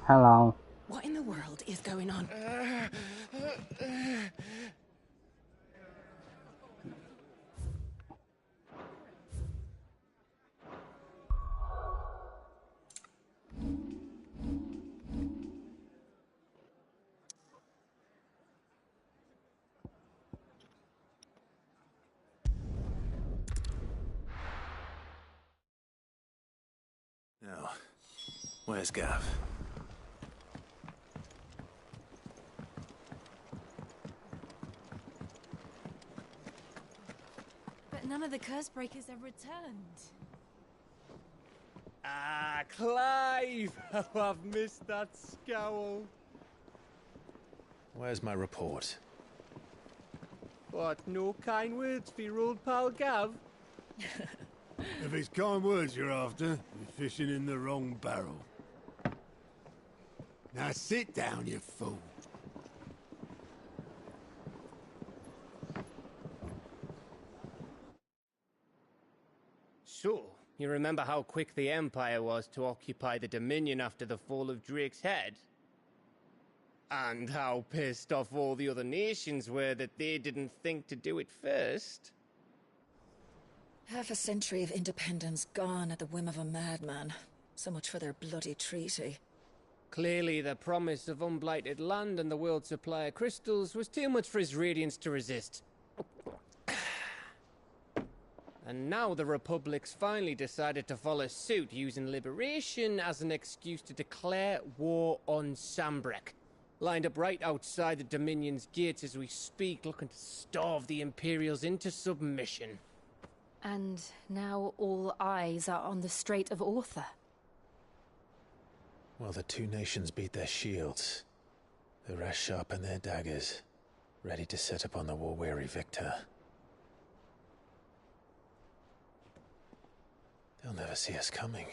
Hello. What in the world is going on? Now, where's Gav? But none of the curse breakers have returned. Ah, Clive! Oh, I've missed that scowl. Where's my report? What, no kind words for your old pal Gav? If it's kind words you're after, you're fishing in the wrong barrel. Now sit down, you fool. So, you remember how quick the Empire was to occupy the Dominion after the fall of Drake's head? And how pissed off all the other nations were that they didn't think to do it first? Half a century of independence gone at the whim of a madman. So much for their bloody treaty. Clearly, the promise of unblighted land and the world's supply of crystals was too much for his radiance to resist. And now the Republic's finally decided to follow suit, using liberation as an excuse to declare war on Sanbreque. Lined up right outside the Dominion's gates as we speak, looking to starve the Imperials into submission. And now all eyes are on the Strait of Author. Well, the two nations beat their shields. The rest sharpen their daggers, ready to set upon the war-weary victor. They'll never see us coming.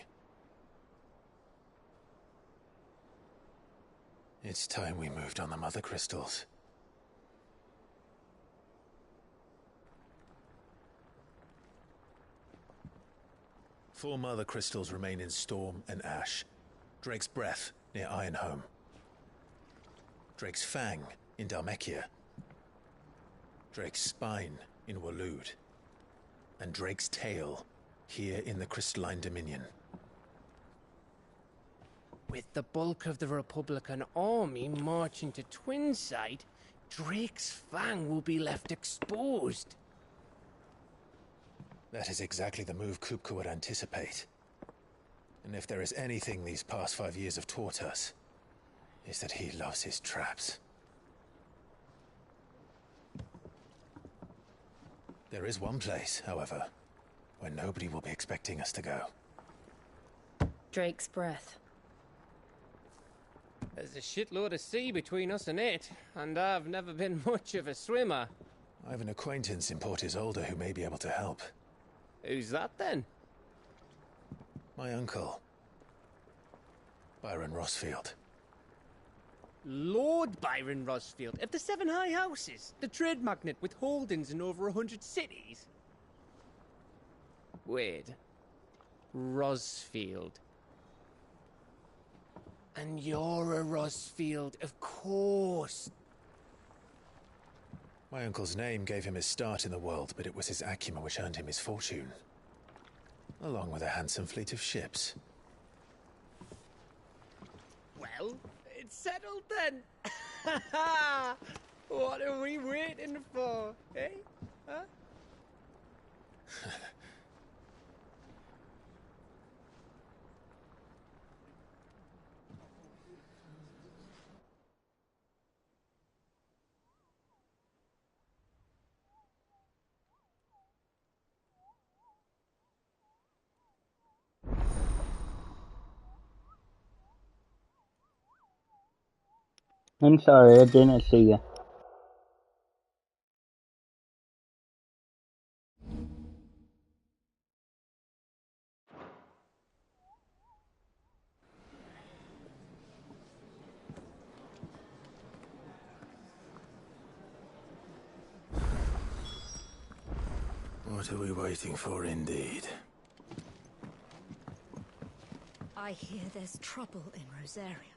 It's time we moved on the Mother Crystals. Four Mother Crystals remain in Storm and Ash. Drake's Breath near Ironhome. Drake's Fang in Dhalmekia. Drake's Spine in Waloed. And Drake's Tail here in the Crystalline Dominion. With the bulk of the Republican army marching to Twinside, Drake's Fang will be left exposed. That is exactly the move Kupka would anticipate. And if there is anything these past 5 years have taught us, is that he loves his traps. There is one place, however, where nobody will be expecting us to go. Drake's Breath. There's a shitload of sea between us and it, and I've never been much of a swimmer. I have an acquaintance in Port Isolde who may be able to help. Who's that then? My uncle, Byron Rosfield. Lord Byron Rosfield of the Seven High Houses, the trade magnate with holdings in over 100 cities. Wait. Rosfield. And you're a Rosfield, of course. My uncle's name gave him his start in the world, but it was his acumen which earned him his fortune. Along with a handsome fleet of ships. Well, it's settled then. What are we waiting for, eh? Huh? I'm sorry, I didn't see you. What are we waiting for, indeed? I hear there's trouble in Rosaria.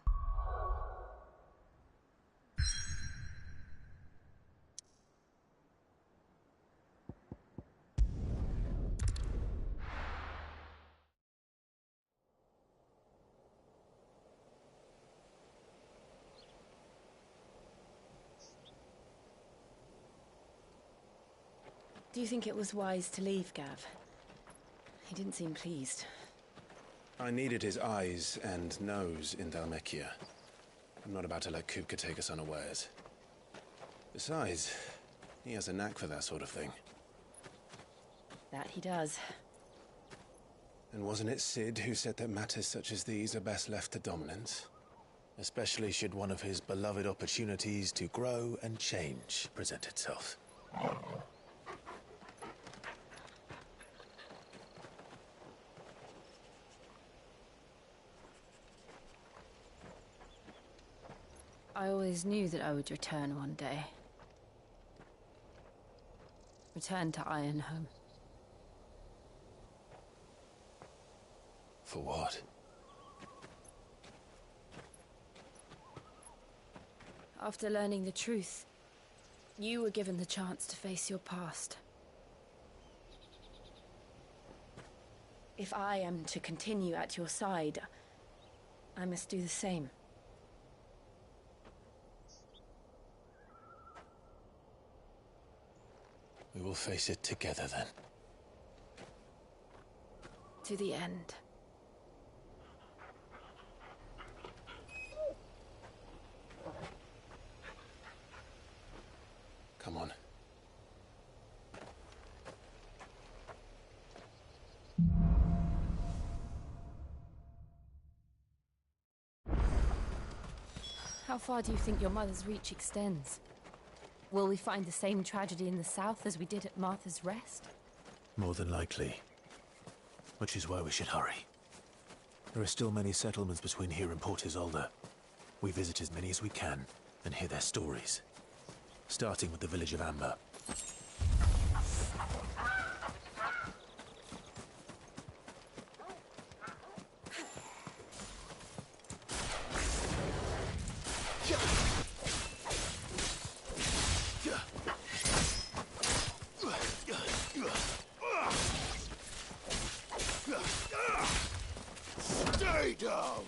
Do you think it was wise to leave, Gav? He didn't seem pleased. I needed his eyes and nose in Dhalmekia. I'm not about to let Kupka take us unawares. Besides, he has a knack for that sort of thing. That he does. And wasn't it Sid who said that matters such as these are best left to dominance? Especially should one of his beloved opportunities to grow and change present itself. I always knew that I would return one day. Return to Ironhome. For what? After learning the truth, you were given the chance to face your past. If I am to continue at your side, I must do the same. We will face it together then. To the end. Come on. How far do you think your mother's reach extends? Will we find the same tragedy in the south as we did at Martha's Rest? More than likely. Which is why we should hurry. There are still many settlements between here and Port Isolde. We visit as many as we can and hear their stories. Starting with the village of Amber. Stay down!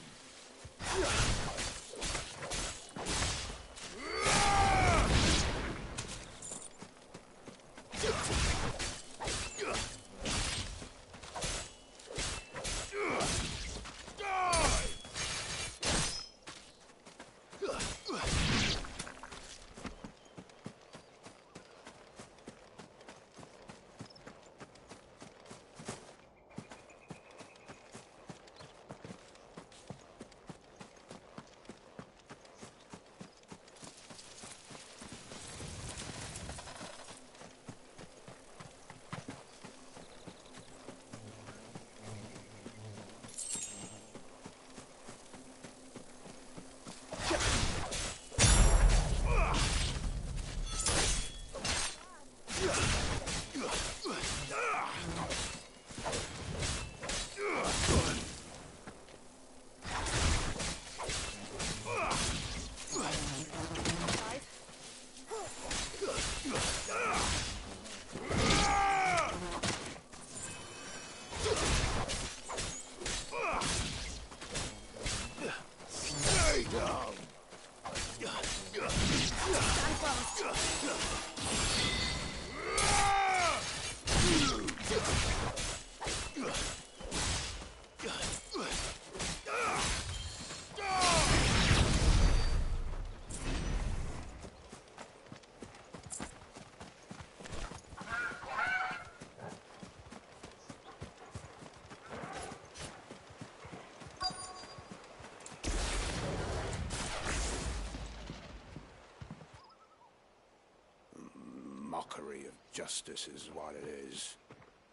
Mockery of justice is what it is.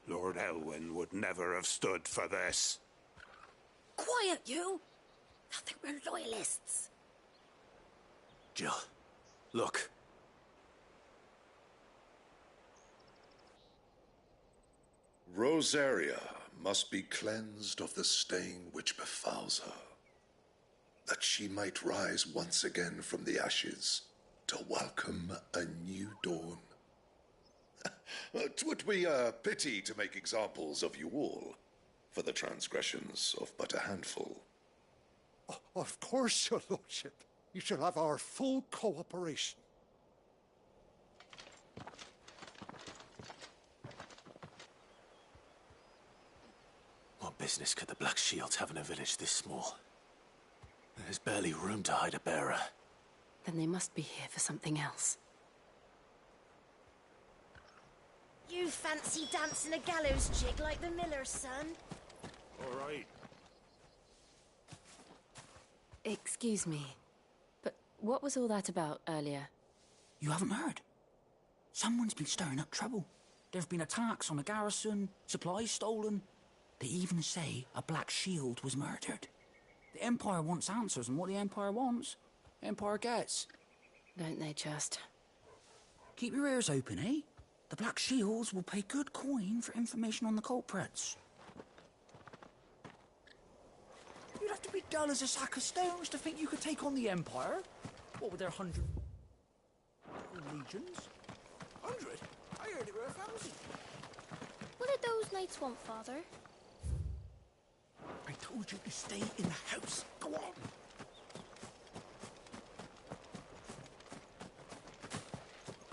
Lord Elwyn would never have stood for this. Quiet, you! I think we're loyalists. Jill, look. Rosaria must be cleansed of the stain which befouls her, that she might rise once again from the ashes to welcome a new dawn. 'Twould be a pity to make examples of you all, for the transgressions of but a handful. Of course, your lordship. You shall have our full cooperation. What business could the Black Shields have in a village this small? There's barely room to hide a bearer. Then they must be here for something else. You fancy dancing a gallows jig like the miller's son? All right. Excuse me, but what was all that about earlier? You haven't heard? Someone's been stirring up trouble. There've been attacks on the garrison, supplies stolen. They even say a Black Shield was murdered. The Empire wants answers, and what the Empire wants, Empire gets. Don't they just? Keep your ears open, eh? The Black Shields will pay good coin for information on the culprits. You'd have to be dull as a sack of stones to think you could take on the Empire. What with their 100 legions? 100? I heard it were 1,000. What did those knights want, Father? I told you to stay in the house. Go on.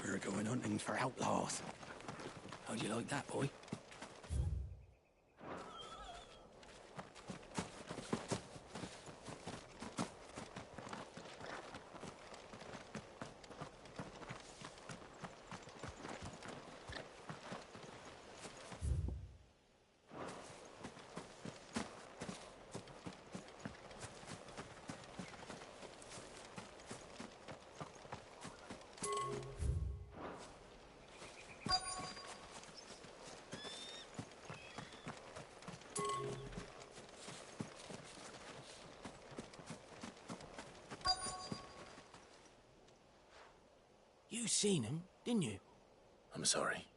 We're going hunting for outlaws. How'd you like that, boy? You seen him, didn't you? I'm sorry.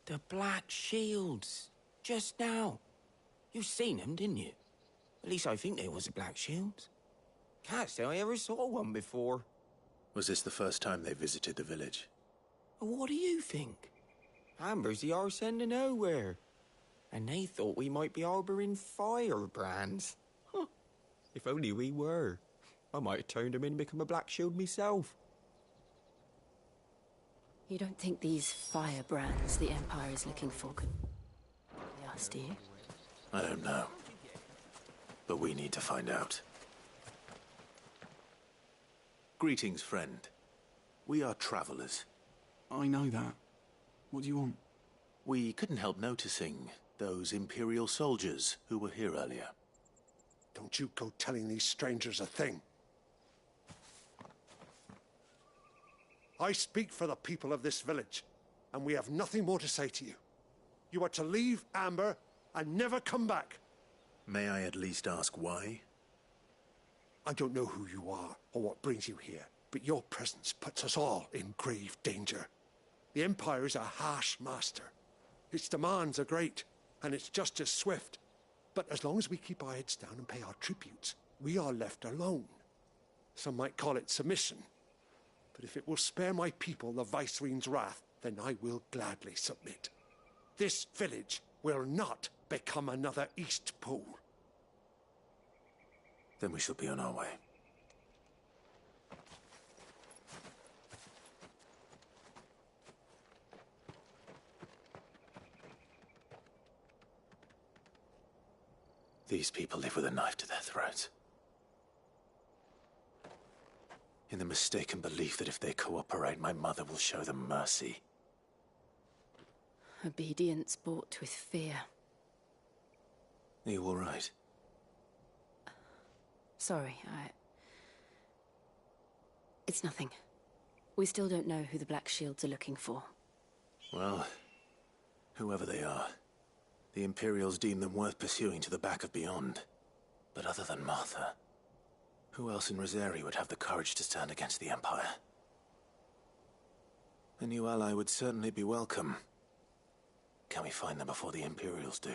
The Black Shields. Just now. You seen them, didn't you? At least I think there was a Black Shields. Can't say I ever saw one before. Was this the first time they visited the village? What do you think? Amber's the arse end of nowhere. And they thought we might be harbouring firebrands. Huh. If only we were. I might have turned them in and become a Black Shield myself. You don't think these firebrands the Empire is looking for could be us, do you? I don't know. But we need to find out. Greetings, friend. We are travelers. I know that. What do you want? We couldn't help noticing those Imperial soldiers who were here earlier. Don't you go telling these strangers a thing. I speak for the people of this village, and we have nothing more to say to you. You are to leave Amber and never come back. May I at least ask why? I don't know who you are or what brings you here, but your presence puts us all in grave danger. The Empire is a harsh master. Its demands are great, and its justice swift. But as long as we keep our heads down and pay our tributes, we are left alone. Some might call it submission. But if it will spare my people the Viceroy's wrath, then I will gladly submit. This village will not become another Eastpool. Then we shall be on our way. These people live with a knife to their throats. In the mistaken belief that if they cooperate, my mother will show them mercy. Obedience bought with fear. Are you all right? Sorry, It's nothing. We still don't know who the Black Shields are looking for. Well, whoever they are, the Imperials deem them worth pursuing to the back of beyond. But other than Martha, who else in Rosari would have the courage to stand against the Empire? A new ally would certainly be welcome. Can we find them before the Imperials do?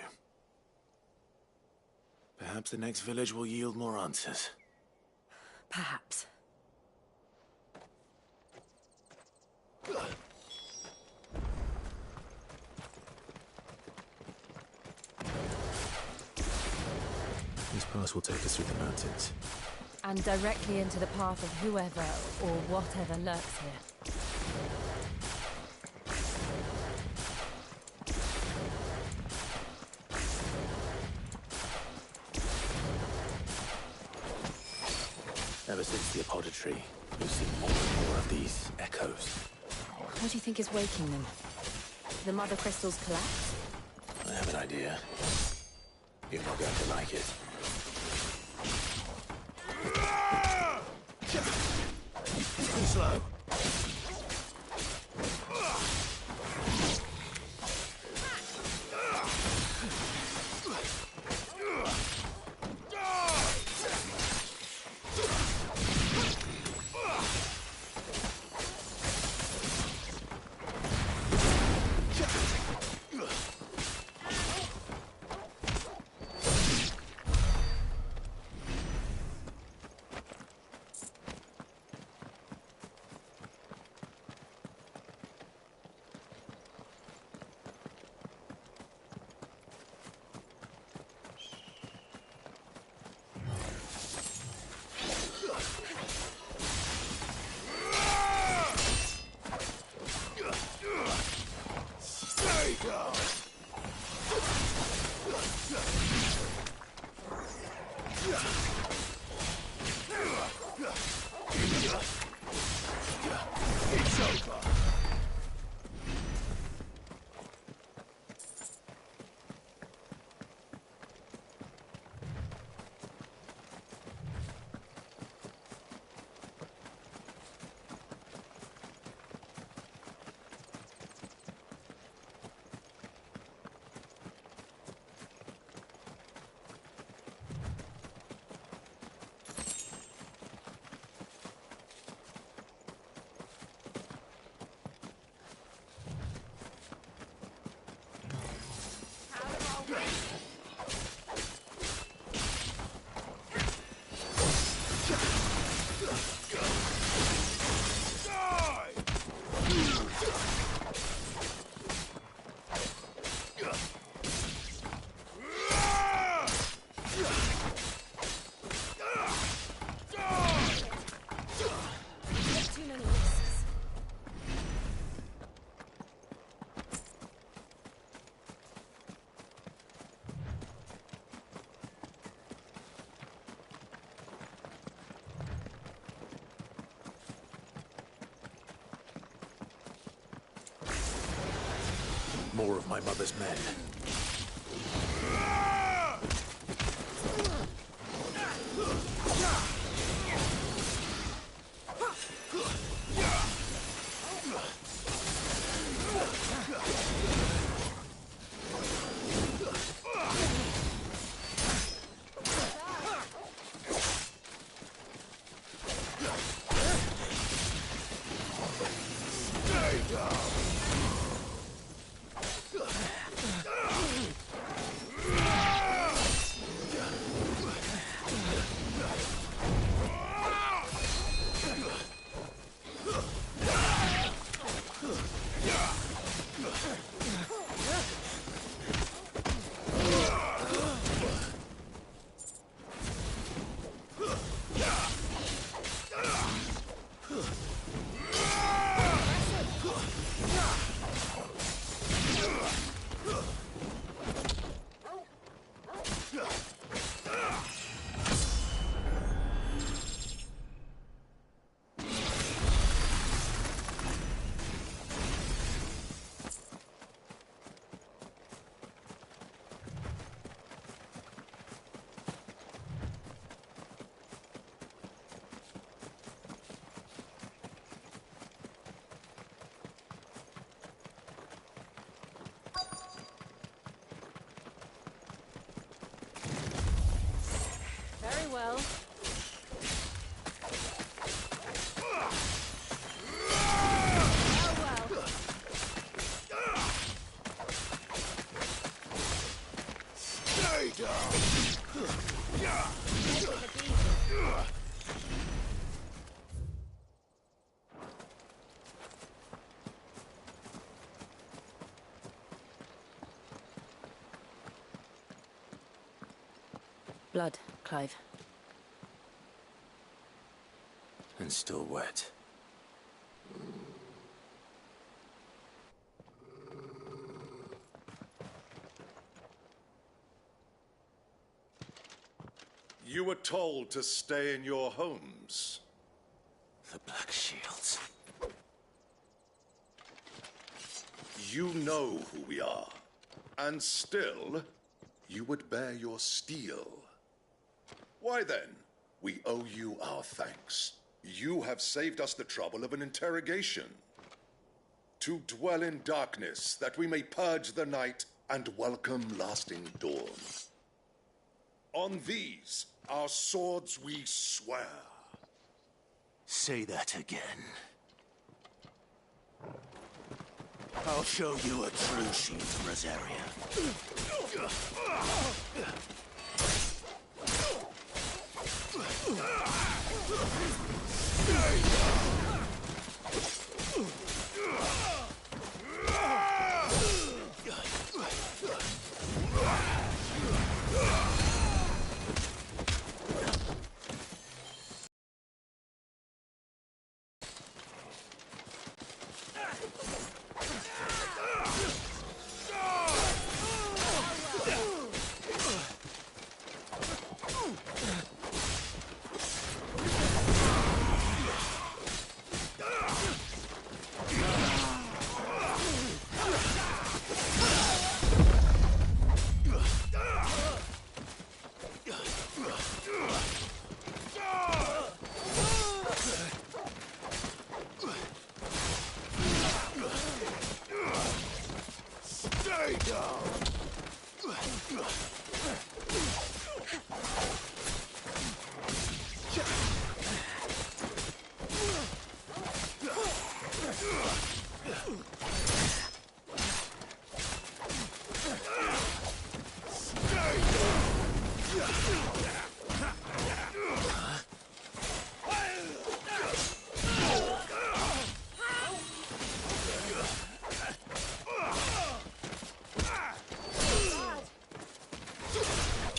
Perhaps the next village will yield more answers. Perhaps. This pass will take us through the mountains. And directly into the path of whoever or whatever lurks here. Ever since the apothecary, we've seen more and more of these echoes. What do you think is waking them? The mother crystals collapse? I have an idea. You're not going to like it. Too slow. It's over. More of my mother's men. Very well. Stay down. Blood, Clive. And still wet. You were told to stay in your homes. The Black Shields. You know who we are. And still, you would bear your steel. Why then, we owe you our thanks. You have saved us the trouble of an interrogation. To dwell in darkness, that we may purge the night and welcome lasting dawn. On these, our swords we swear. Say that again. I'll show you a true shield, Rosaria.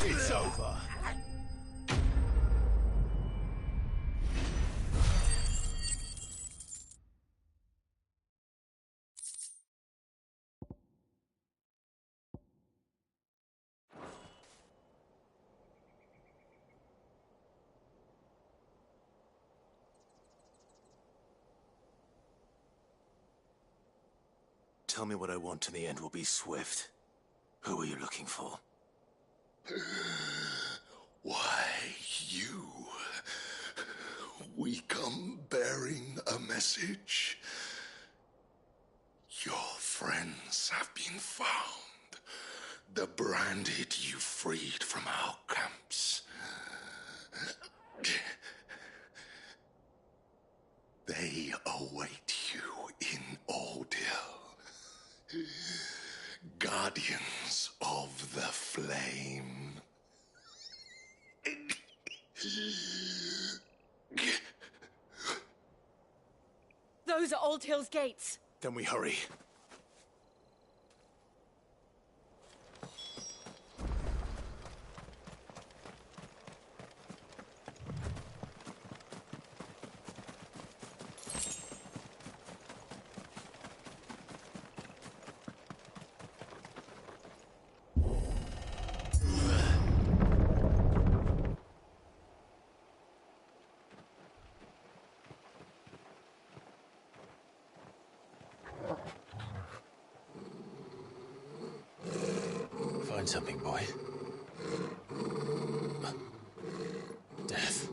It's over. Tell me what I want and the end will be swift. Who are you looking for? Why, you. We come bearing a message. Your friends have been found. The branded you freed from our camps. They await you in Odil. Guardians of the Flame. Those are Old Hill's gates. Then we hurry. Find something, boy. Death.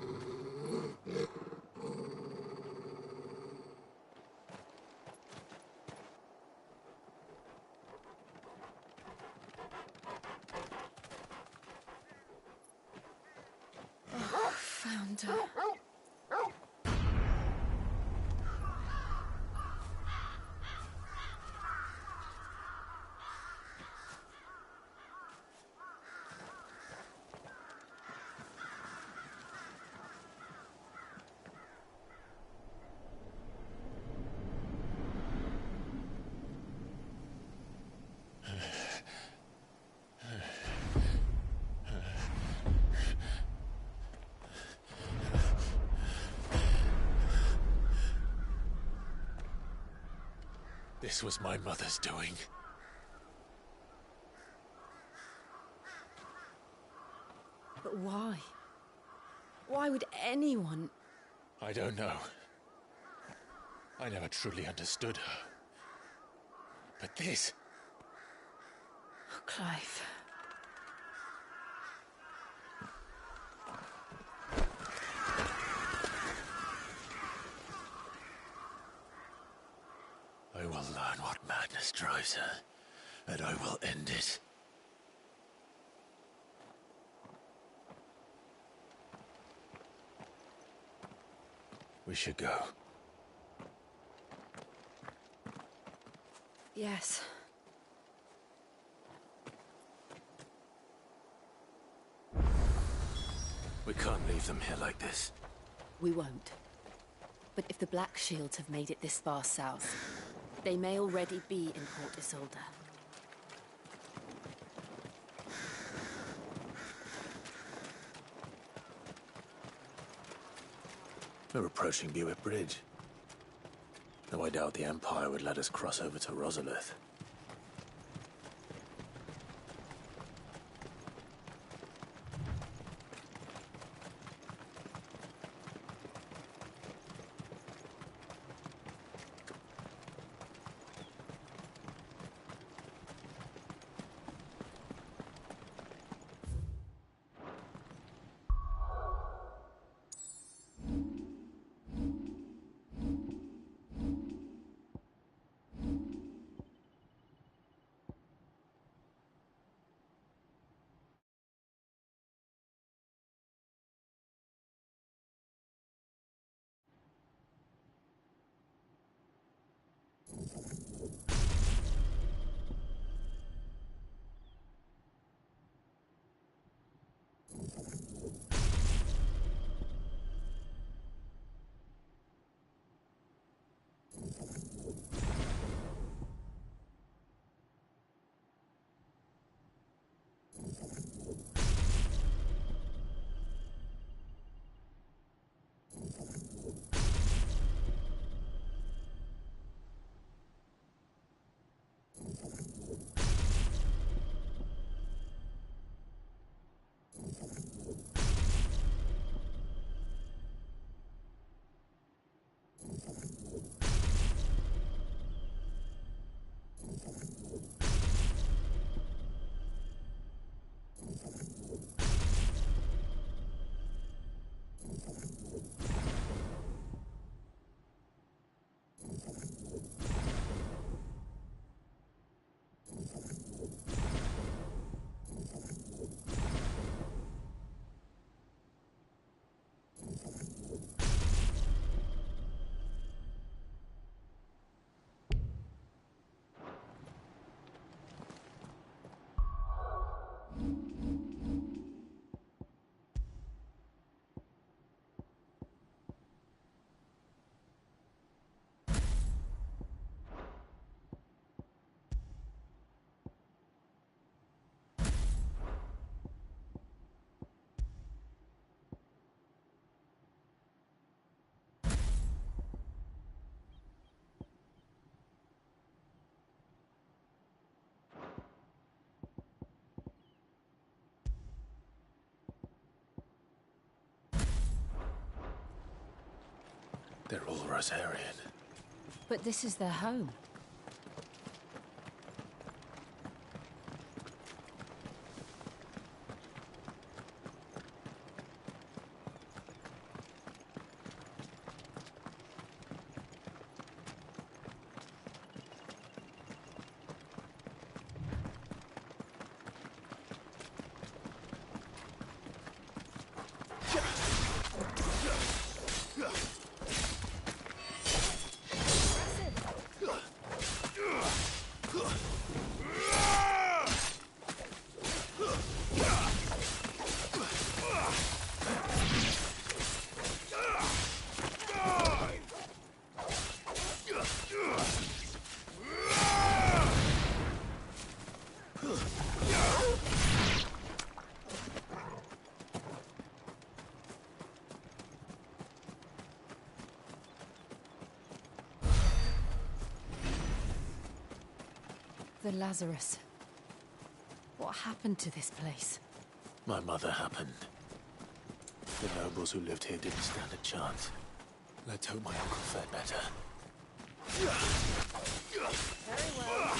Found her. This was my mother's doing. But why? Why would anyone... I don't know. I never truly understood her. But this... Oh, Clive. I will learn what madness drives her, and I will end it. We should go. Yes. We can't leave them here like this. We won't. But if the Black Shields have made it this far south, they may already be in Port Isolde. We're approaching Buick Bridge. Though I doubt the Empire would let us cross over to Rosalith. They're all Rosarian. But this is their home. The Lazarus. What happened to this place? My mother happened. The nobles who lived here didn't stand a chance. Let's hope my uncle fared better. Very well.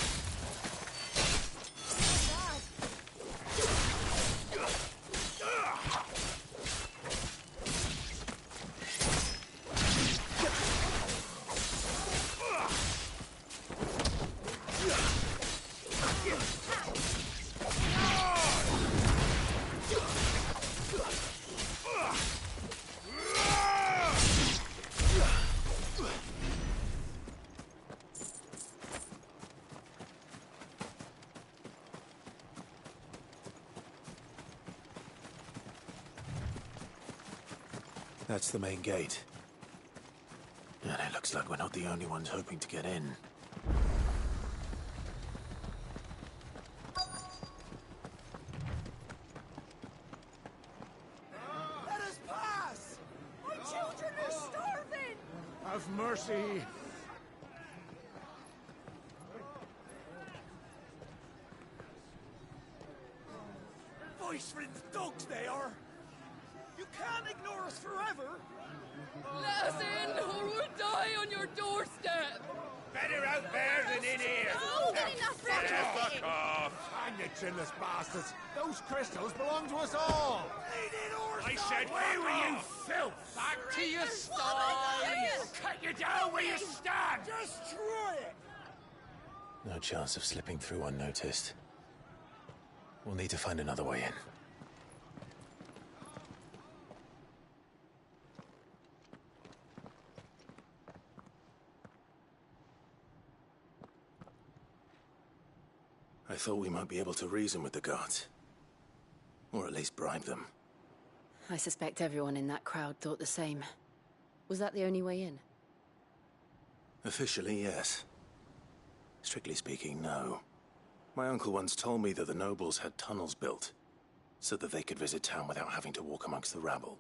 That's the main gate. And it looks like we're not the only ones hoping to get in. Let us pass! My children are starving! Have mercy! Voice for the dogs they are! You can't ignore us forever! Let us in, or we'll die on your doorstep! Better out there than in here! Fuck off! Hang the chinless bastards! Those crystals belong to us all! I said, where were you, filth? Back to your sties! Cut you down where you stand! Destroy it! No chance of slipping through unnoticed. We'll need to find another way in. I thought we might be able to reason with the guards. Or at least bribe them. I suspect everyone in that crowd thought the same. Was that the only way in? Officially, yes. Strictly speaking, no. My uncle once told me that the nobles had tunnels built, so that they could visit town without having to walk amongst the rabble.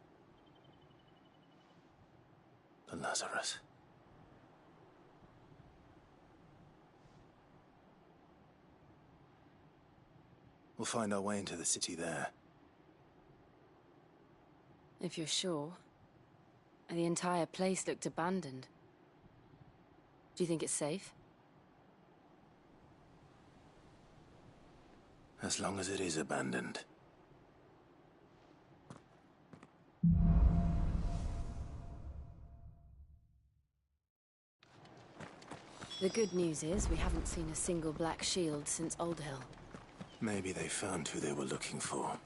The Lazarus. We'll find our way into the city there. If you're sure. The entire place looked abandoned. Do you think it's safe? As long as it is abandoned. The good news is we haven't seen a single black shield since Old Hill. Maybe they found who they were looking for.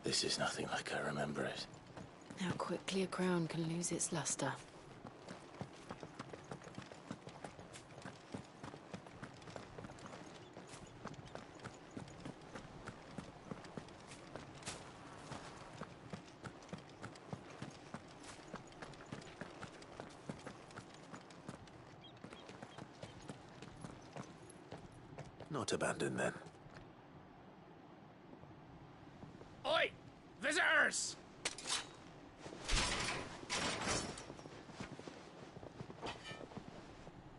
This is nothing like I remember it. How quickly a crown can lose its luster. Not abandoned, then. Oi! Visitors!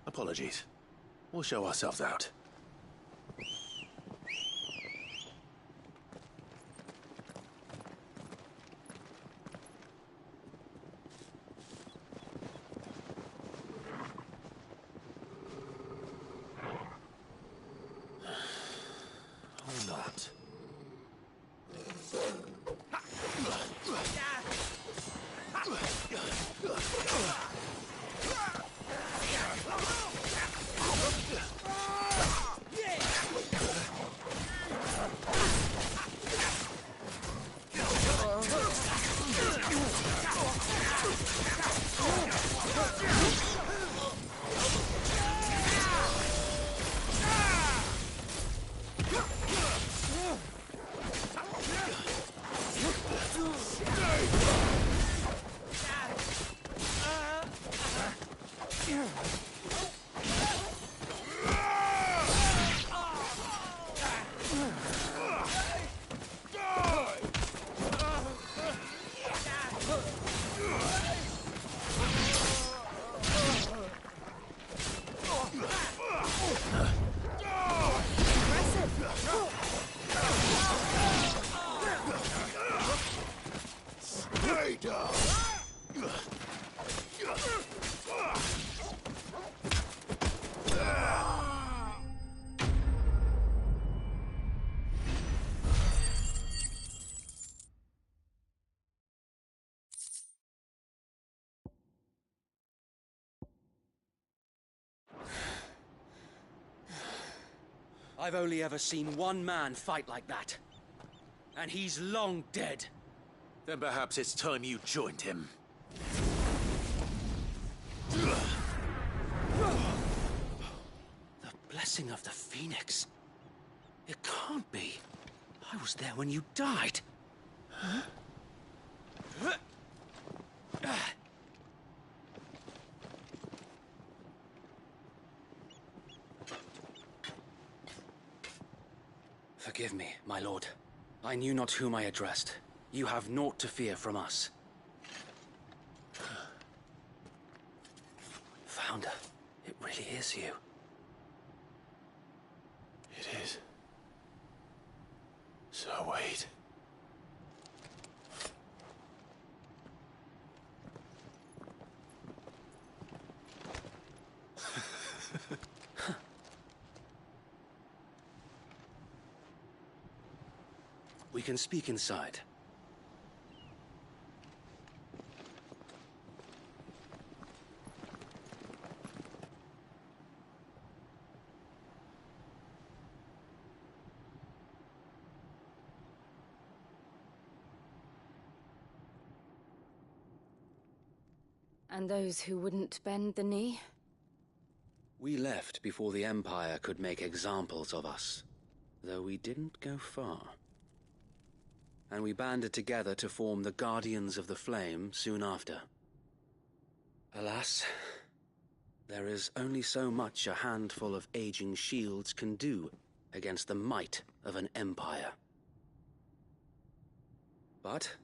Apologies. We'll show ourselves out. Or not. Stay down! I've only ever seen one man fight like that. And he's long dead. Then perhaps it's time you joined him. The blessing of the Phoenix. It can't be. I was there when you died. Huh? Forgive me, my lord. I knew not whom I addressed. You have naught to fear from us. Founder, it really is you. It is. So wait. We can speak inside. And those who wouldn't bend the knee? We left before the Empire could make examples of us, though we didn't go far. And we banded together to form the Guardians of the Flame soon after. Alas, there is only so much a handful of aging shields can do against the might of an empire. But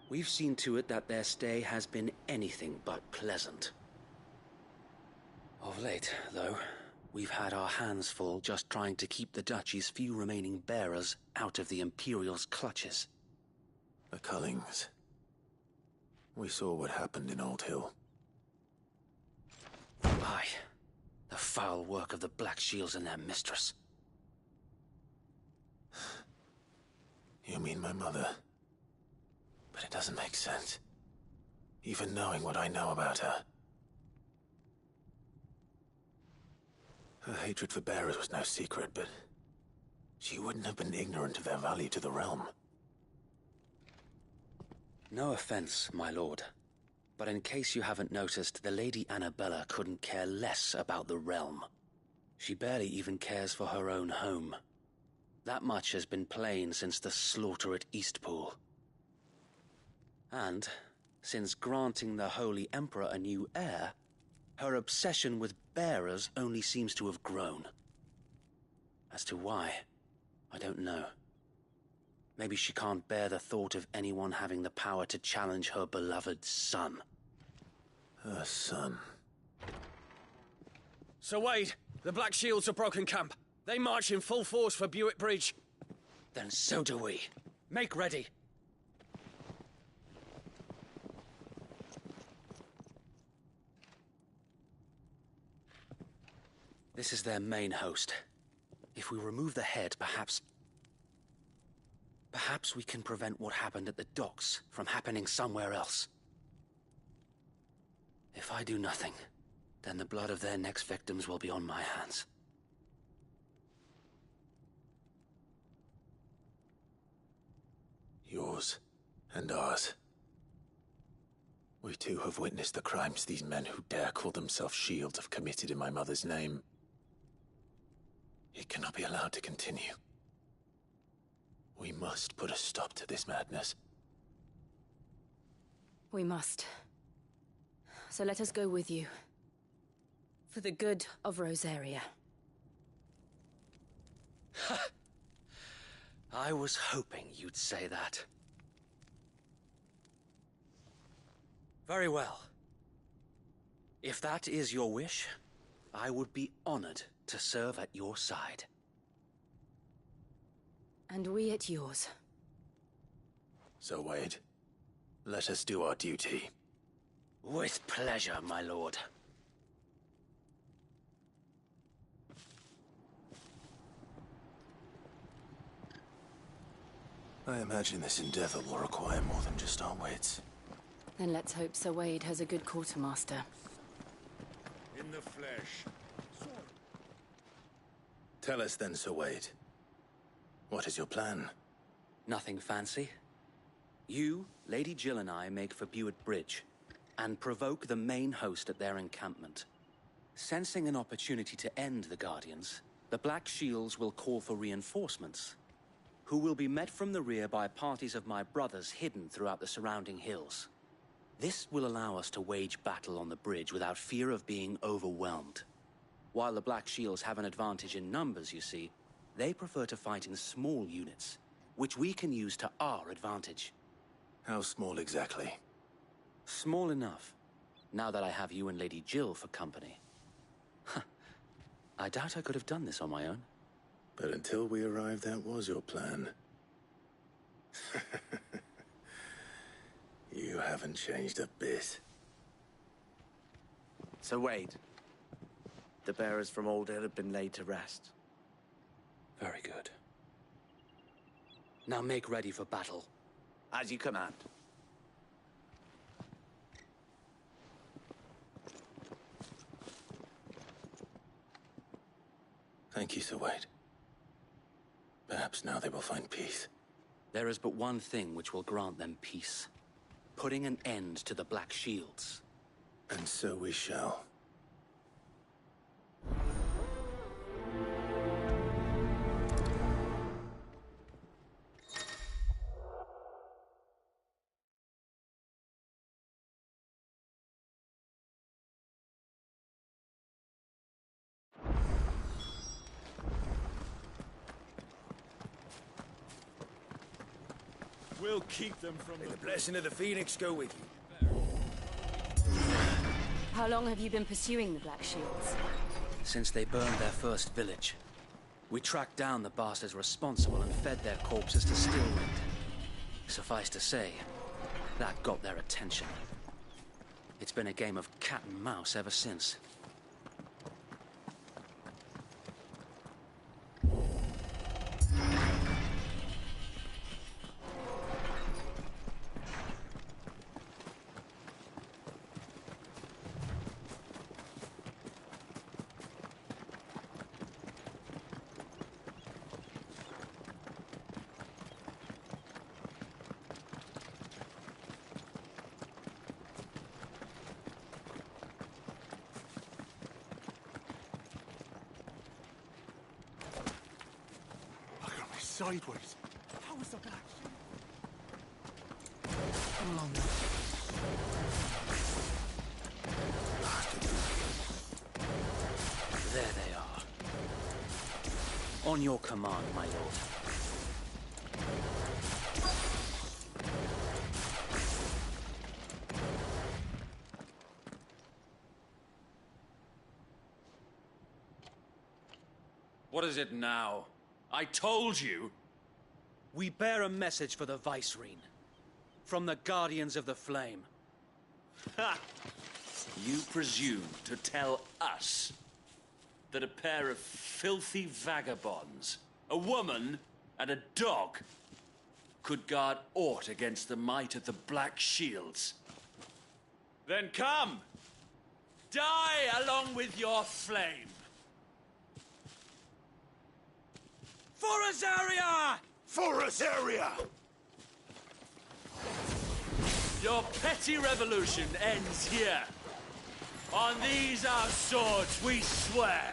we've seen to it that their stay has been anything but pleasant. Of late, though, we've had our hands full just trying to keep the Duchy's few remaining bearers out of the Imperial's clutches. The Cullings. We saw what happened in Old Hill. Aye. The foul work of the Black Shields and their mistress. You mean my mother? But it doesn't make sense. Even knowing what I know about her. Her hatred for bearers was no secret, but she wouldn't have been ignorant of their value to the realm. No offense, my lord, but in case you haven't noticed, the Lady Annabella couldn't care less about the realm. She barely even cares for her own home. That much has been plain since the slaughter at Eastpool. And, since granting the Holy Emperor a new heir, her obsession with bearers only seems to have grown. As to why, I don't know. Maybe she can't bear the thought of anyone having the power to challenge her beloved son. Her son. Sir Wade, the Black Shields have broken camp. They march in full force for Buick Bridge. Then so do we. Make ready. This is their main host. If we remove the head, perhaps we can prevent what happened at the docks from happening somewhere else. If I do nothing, then the blood of their next victims will be on my hands. Yours and ours. We too have witnessed the crimes these men who dare call themselves shields have committed in my mother's name. It cannot be allowed to continue. We must put a stop to this madness. We must. So let us go with you. For the good of Rosaria. I was hoping you'd say that. Very well. If that is your wish, I would be honored to serve at your side. And we at yours. So, Wade, let us do our duty. With pleasure, my lord. I imagine this endeavor will require more than just our wits. Then let's hope Sir Wade has a good quartermaster. In the flesh. Tell us then, Sir Wade. What is your plan? Nothing fancy. You, Lady Jill and I make for Buett Bridge, and provoke the main host at their encampment. Sensing an opportunity to end the Guardians, the Black Shields will call for reinforcements, who will be met from the rear by parties of my brothers hidden throughout the surrounding hills. This will allow us to wage battle on the bridge without fear of being overwhelmed. While the Black Shields have an advantage in numbers, you see, they prefer to fight in small units, which we can use to our advantage. How small exactly? Small enough, now that I have you and Lady Jill for company. I doubt I could have done this on my own. But until we arrived, that was your plan. You haven't changed a bit. Sir Wade, the bearers from Old Hill have been laid to rest. Very good. Now make ready for battle. As you command. Thank you, Sir Wade. Perhaps now they will find peace. There is but one thing which will grant them peace. Putting an end to the Black Shields. And so we shall. We'll keep them from May the blessing of the Phoenix go with you. How long have you been pursuing the Black Shields? Since they burned their first village. We tracked down the bastards responsible and fed their corpses to Stillwind. Suffice to say, that got their attention. It's been a game of cat and mouse ever since. Sideways. How is the Black There they are. On your command, my lord. What is it now? I told you! We bear a message for the Vicereine. From the Guardians of the Flame. Ha! You presume to tell us that a pair of filthy vagabonds, a woman and a dog, could guard aught against the might of the Black Shields? Then come! Die along with your flame! For Azaria! For Azaria! Your petty revolution ends here. On these our swords we swear.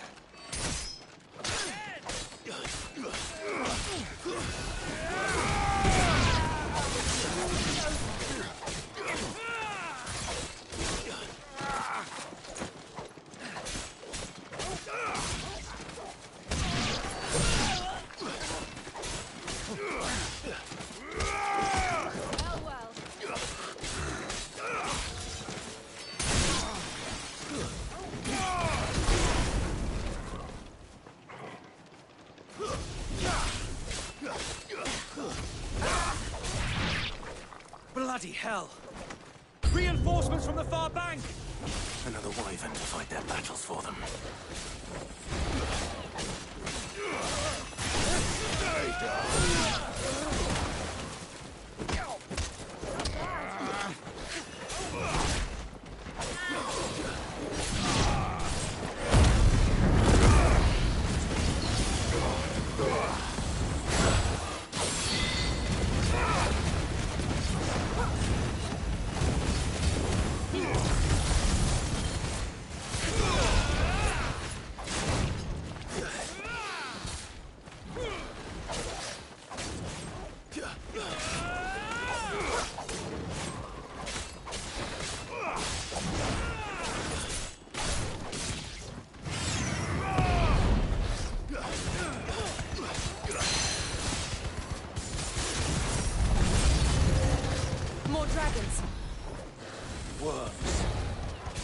Reinforcements from the far bank! Another wyvern to fight their battles for them.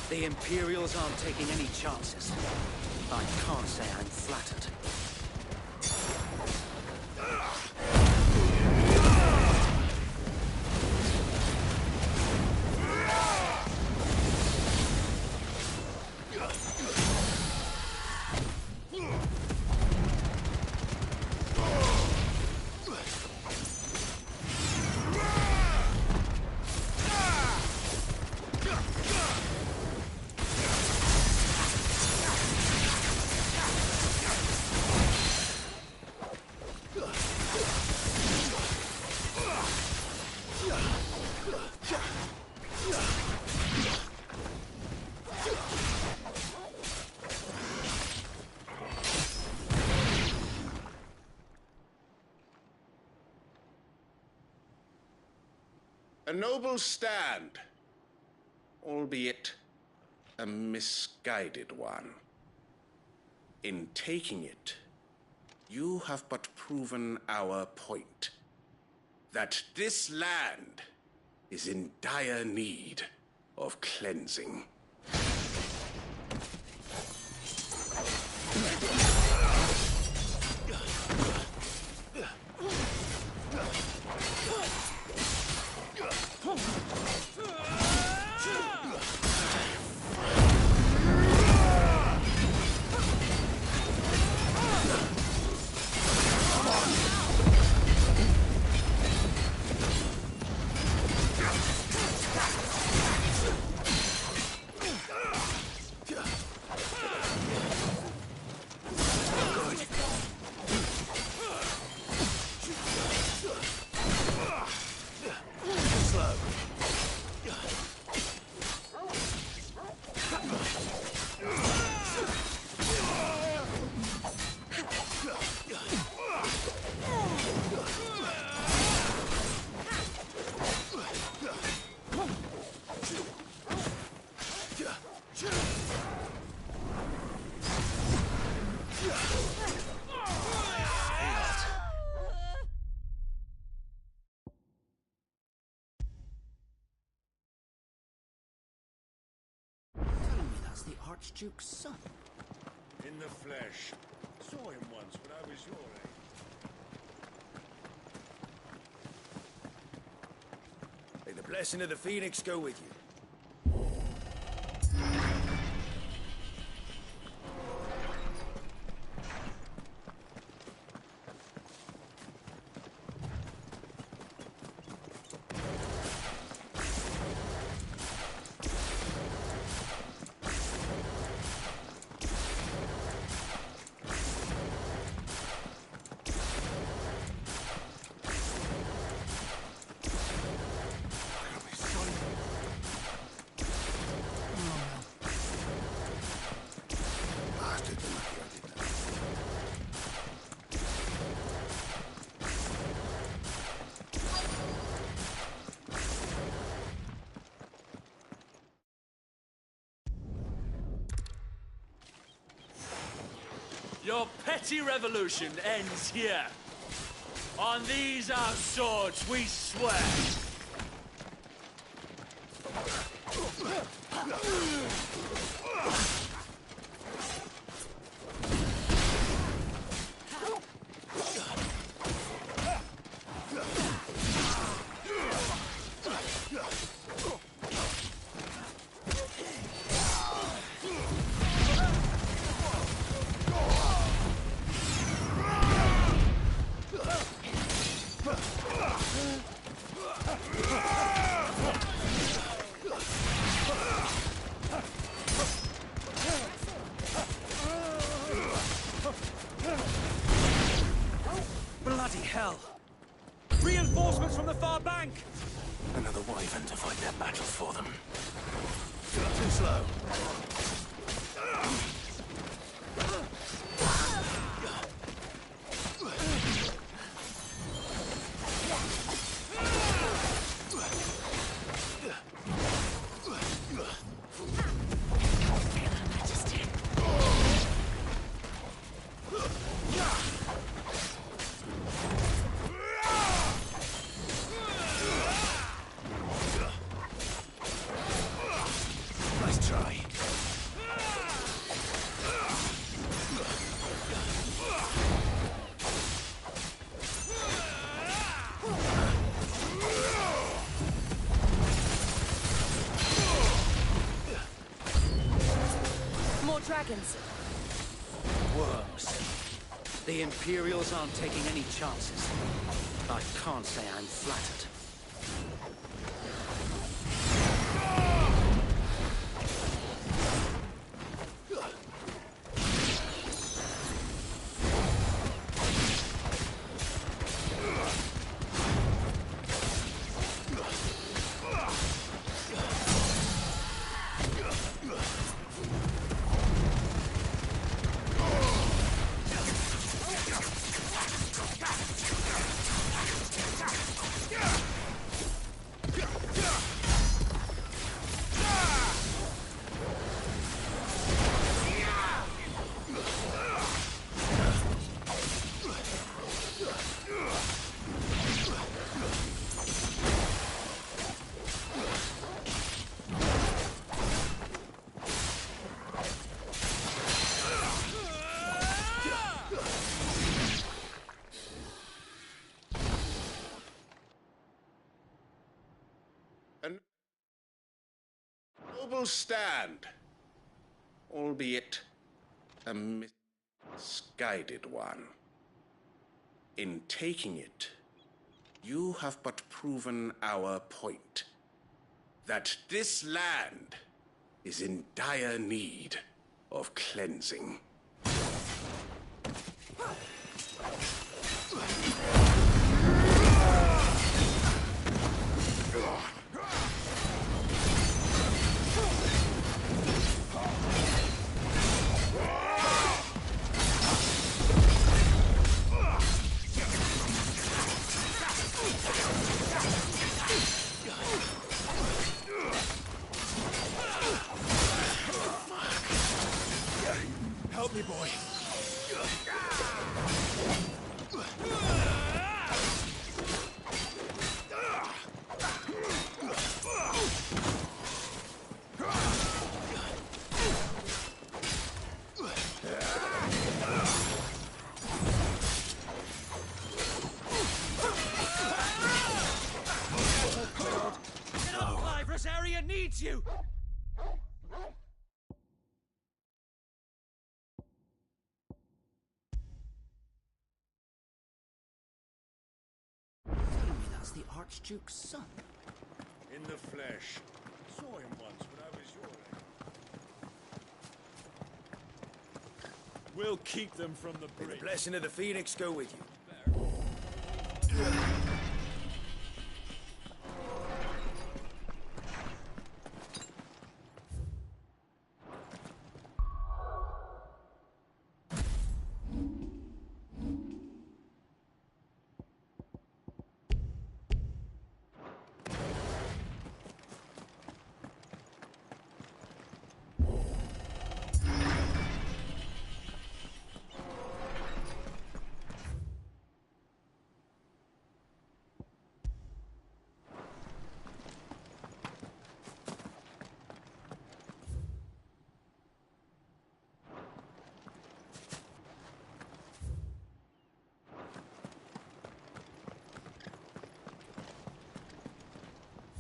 The Imperials aren't taking any chances. I can't say I'm flattered. A noble stand, albeit a misguided one. In taking it, you have but proven our point, that this land is in dire need of cleansing. The Archduke's son. In the flesh. Saw him once when I was your age. May the blessing of the Phoenix go with you. Your petty revolution ends here. On these our swords we swear. for them. Not too slow. Nice try. More dragons. Worms. The Imperials aren't taking any chances. I can't say I'm flattered. Noble stand, albeit a misguided one. In taking it, you have but proven our point, that this land is in dire need of cleansing. Help me, boy. Get up, Clive! Rosaria needs you! That's the Archduke's son. In the flesh. Saw him once when I was your age. We'll keep them from the May breach. the blessing of the Phoenix go with you.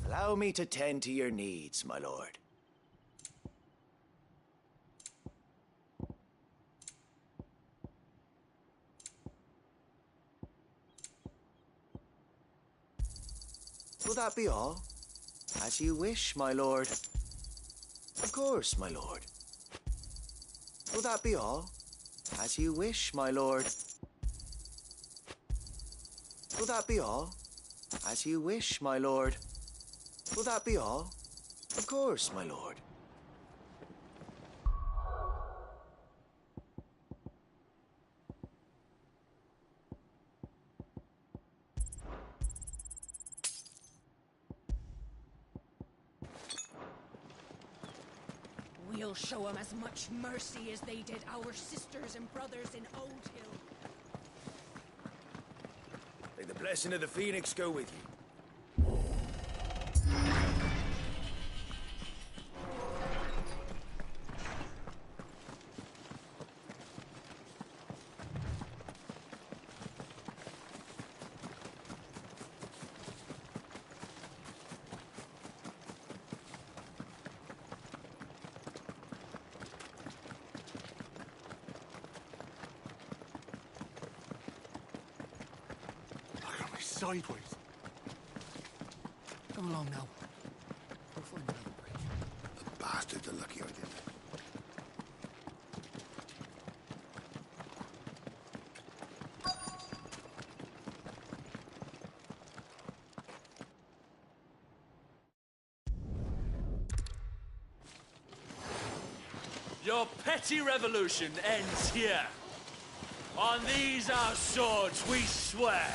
Allow me to tend to your needs, my lord. Will that be all? As you wish, my lord. Of course, my lord. Will that be all? As you wish, my lord. Will that be all? As you wish, my lord. Will that be all? Of course, my lord. We'll show them as much mercy as they did our sisters and brothers in Old Hill. May the blessing of the Phoenix go with you. Sideways. Come along now. We'll find another bridge. The bastards are lucky I didn't. Your petty revolution ends here. On these our swords we swear.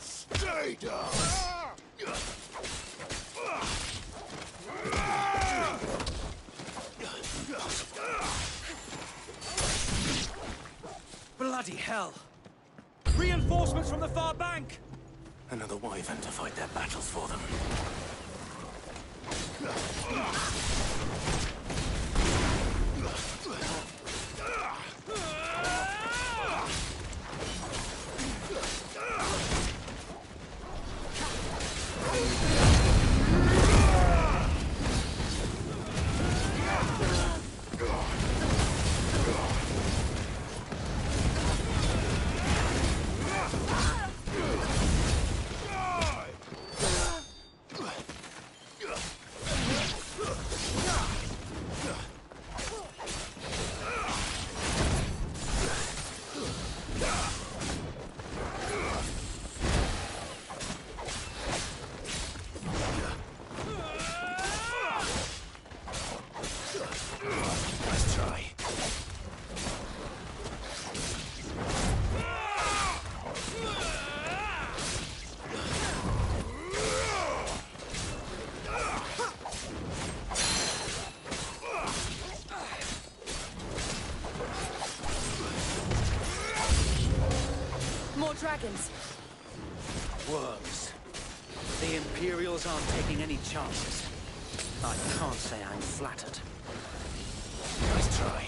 Stay down! Bloody hell! Reinforcements from the far bank! Another wyvern to fight their battles for them. Nice try. More dragons. Worms. The Imperials aren't taking any chances. I can't say I'm flattered. Nice try.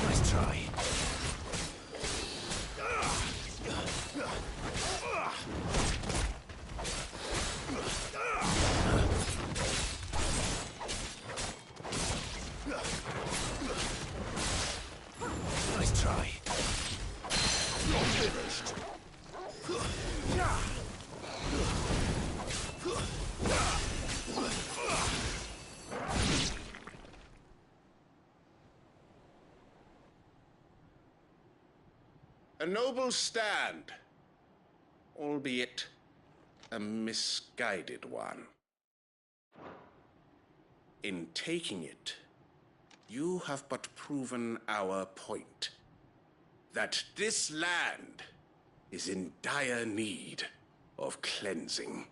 Nice try. Nice try. You're finished. A noble stand, albeit a misguided one. In taking it, you have but proven our point, that this land is in dire need of cleansing.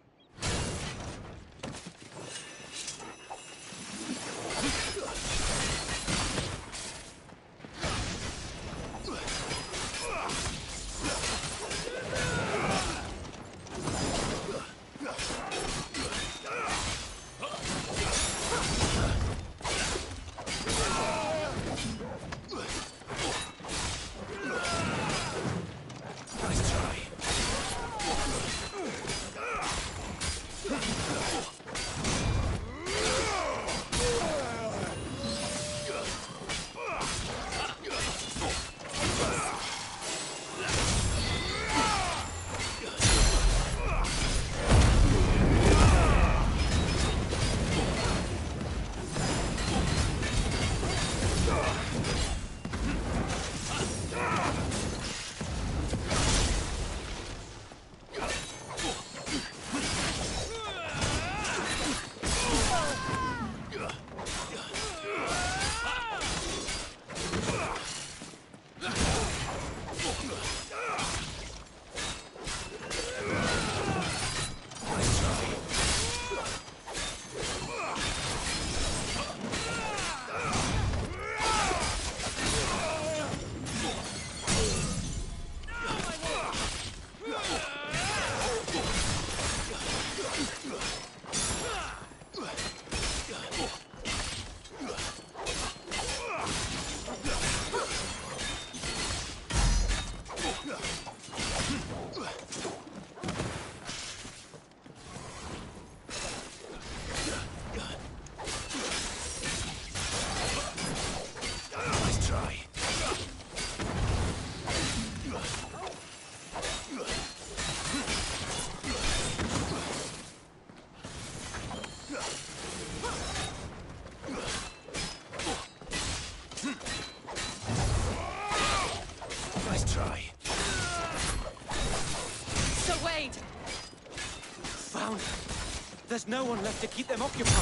There's no one left to keep them occupied.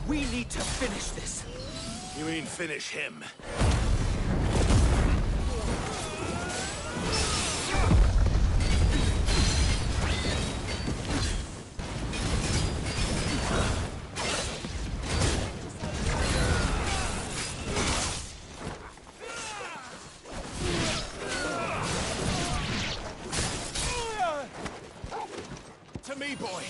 We need to finish this. You mean finish him? To me, boy.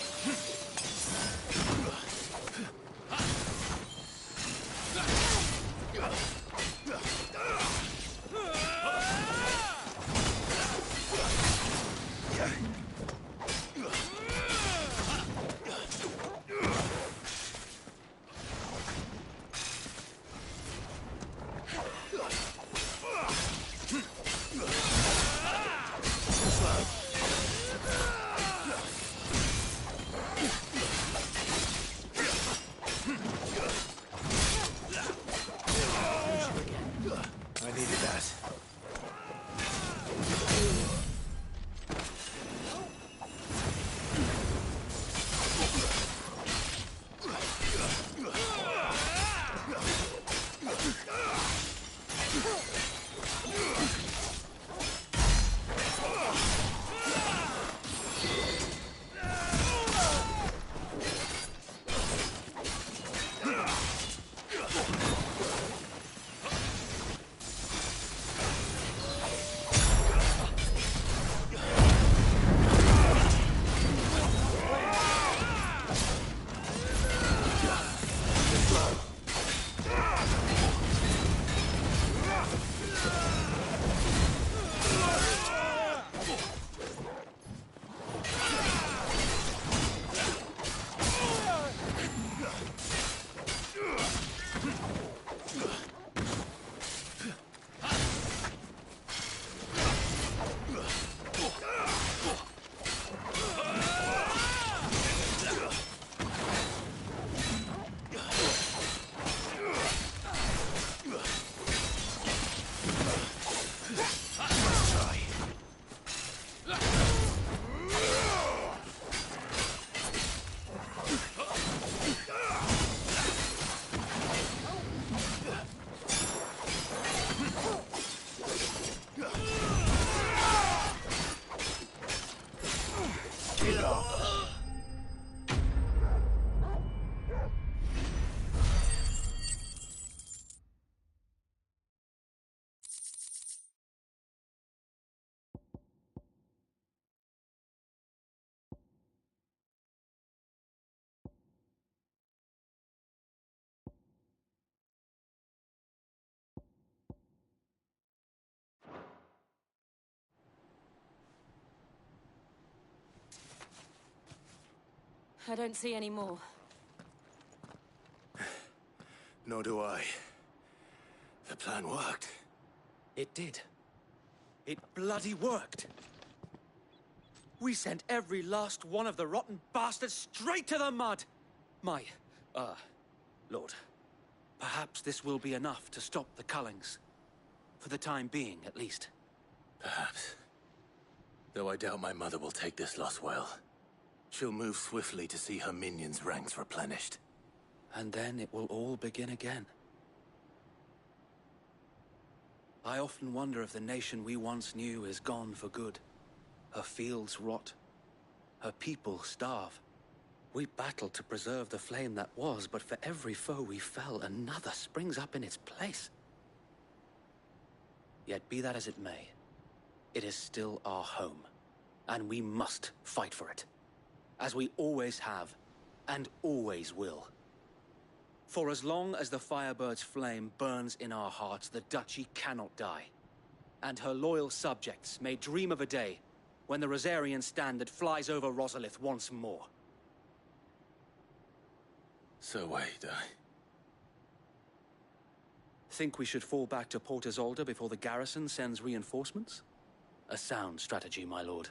it off. I don't see any more. Nor do I. The plan worked. It did. It bloody worked. We sent every last one of the rotten bastards straight to the mud! Lord, perhaps this will be enough to stop the Cullings. For the time being, at least. Perhaps. Though I doubt my mother will take this loss well. She'll move swiftly to see her minions' ranks replenished. And then it will all begin again. I often wonder if the nation we once knew is gone for good. Her fields rot. Her people starve. We battled to preserve the flame that was, but for every foe we fell, another springs up in its place. Yet be that as it may, it is still our home, and we must fight for it. As we always have, and always will. For as long as the Firebird's flame burns in our hearts, the Duchy cannot die. And her loyal subjects may dream of a day when the Rosarian standard flies over Rosalith once more. So wait, Think we should fall back to Port Isolde before the garrison sends reinforcements? A sound strategy, my lord.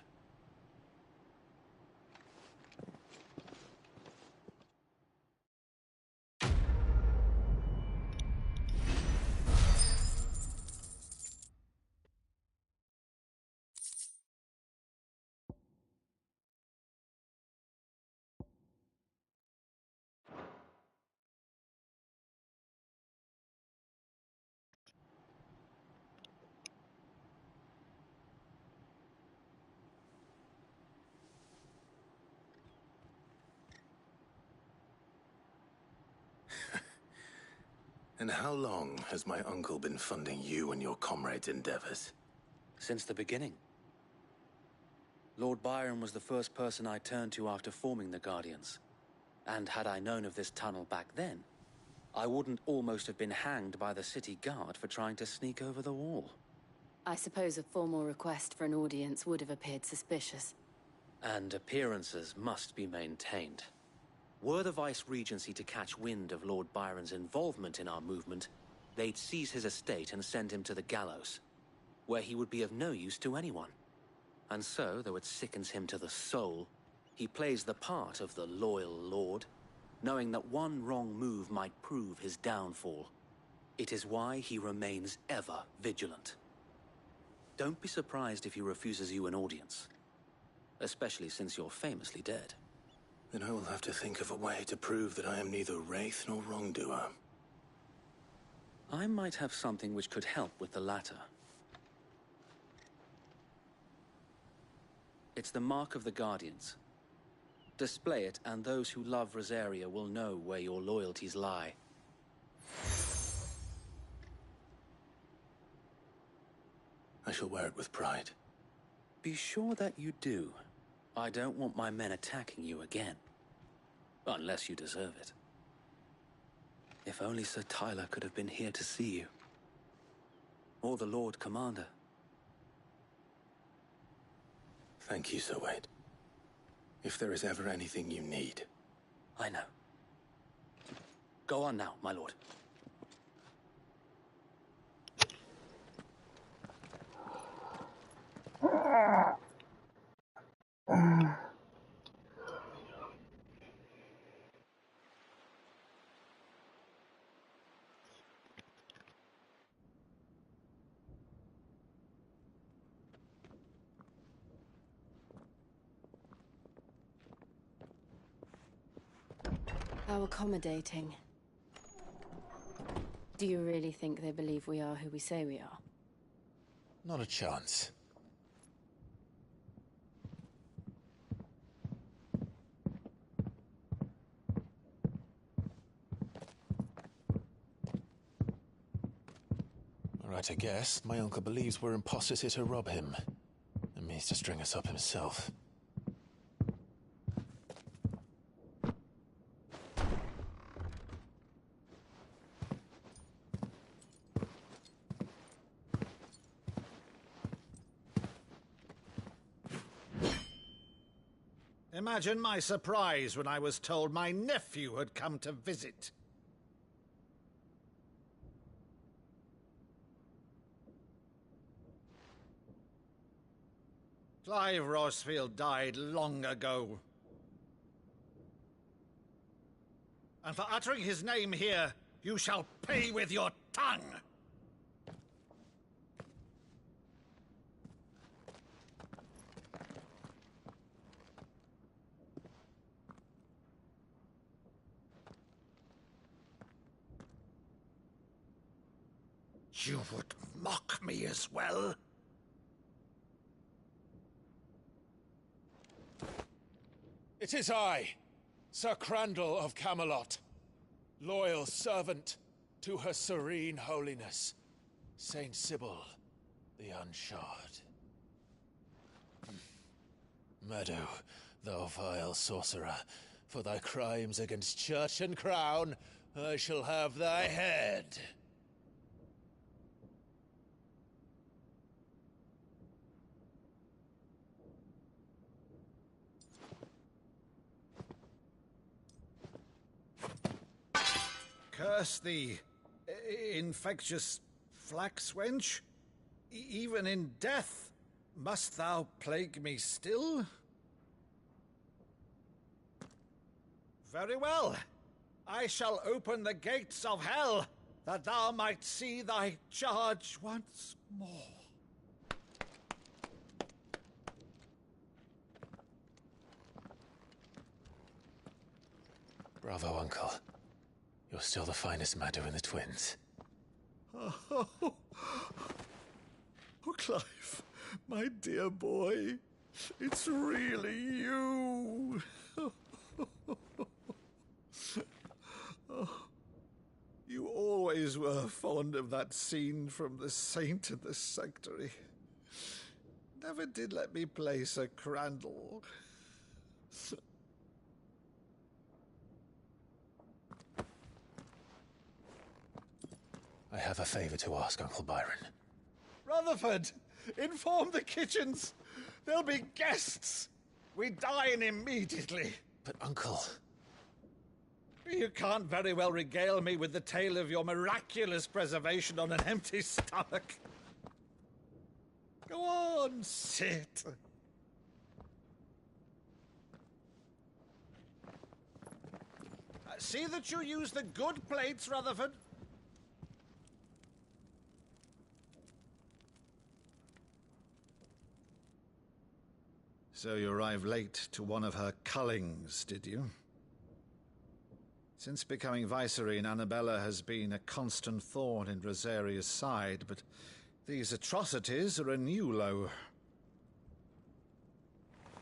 And how long has my uncle been funding you and your comrades' endeavors? Since the beginning. Lord Byron was the first person I turned to after forming the Guardians. And had I known of this tunnel back then, I wouldn't almost have been hanged by the city guard for trying to sneak over the wall. I suppose a formal request for an audience would have appeared suspicious. And appearances must be maintained. Were the Vice-Regency to catch wind of Lord Byron's involvement in our movement, they'd seize his estate and send him to the gallows, where he would be of no use to anyone. And so, though it sickens him to the soul, he plays the part of the loyal lord, knowing that one wrong move might prove his downfall. It is why he remains ever vigilant. Don't be surprised if he refuses you an audience, especially since you're famously dead. Then I will have to think of a way to prove that I am neither wraith nor wrongdoer. I might have something which could help with the latter. It's the Mark of the Guardians. Display it, and those who love Rosaria will know where your loyalties lie. I shall wear it with pride. Be sure that you do. I don't want my men attacking you again. Unless you deserve it. If only Sir Tyler could have been here to see you. Or the Lord Commander. Thank you, Sir Wade. If there is ever anything you need. I know. Go on now, my lord. How accommodating. Do you really think they believe we are who we say we are? Not a chance. Right to guess, my uncle believes we're imposters here to rob him, and means to string us up himself. Imagine my surprise when I was told my nephew had come to visit. Clive Rosfield died long ago. And for uttering his name here, you shall pay with your tongue! You would mock me as well? It is I, Sir Crandall of Camelot, loyal servant to Her Serene Holiness, Saint Sybil the Unshod. Meadow, thou vile sorcerer, for thy crimes against church and crown, I shall have thy head. Curse thee, infectious flax wench. Even in death, must thou plague me still? Very well. I shall open the gates of hell, that thou might see thy charge once more. Bravo, Uncle. You're still the finest Meadow in the twins. Oh, Clive, my dear boy, it's really you. Oh, you always were fond of that scene from The Saint in the Sanctuary. Never did let me play Sir Crandall. I have a favor to ask, Uncle Byron. Rutherford, inform the kitchens. There'll be guests. We dine immediately. But, Uncle... You can't very well regale me with the tale of your miraculous preservation on an empty stomach. Go on, sit. See that you use the good plates, Rutherford. So you arrived late to one of her cullings, did you? Since becoming Vicereine, Annabella has been a constant thorn in Rosaria's side, but these atrocities are a new low.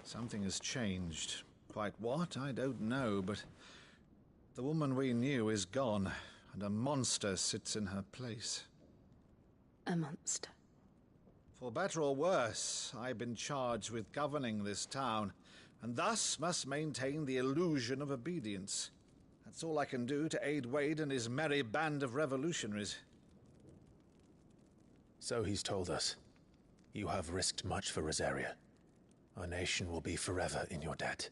Something has changed. Quite what, I don't know, but the woman we knew is gone, and a monster sits in her place. A monster? For better or worse, I've been charged with governing this town, and thus must maintain the illusion of obedience. That's all I can do to aid Wade and his merry band of revolutionaries. So he's told us. You have risked much for Rosaria. Our nation will be forever in your debt.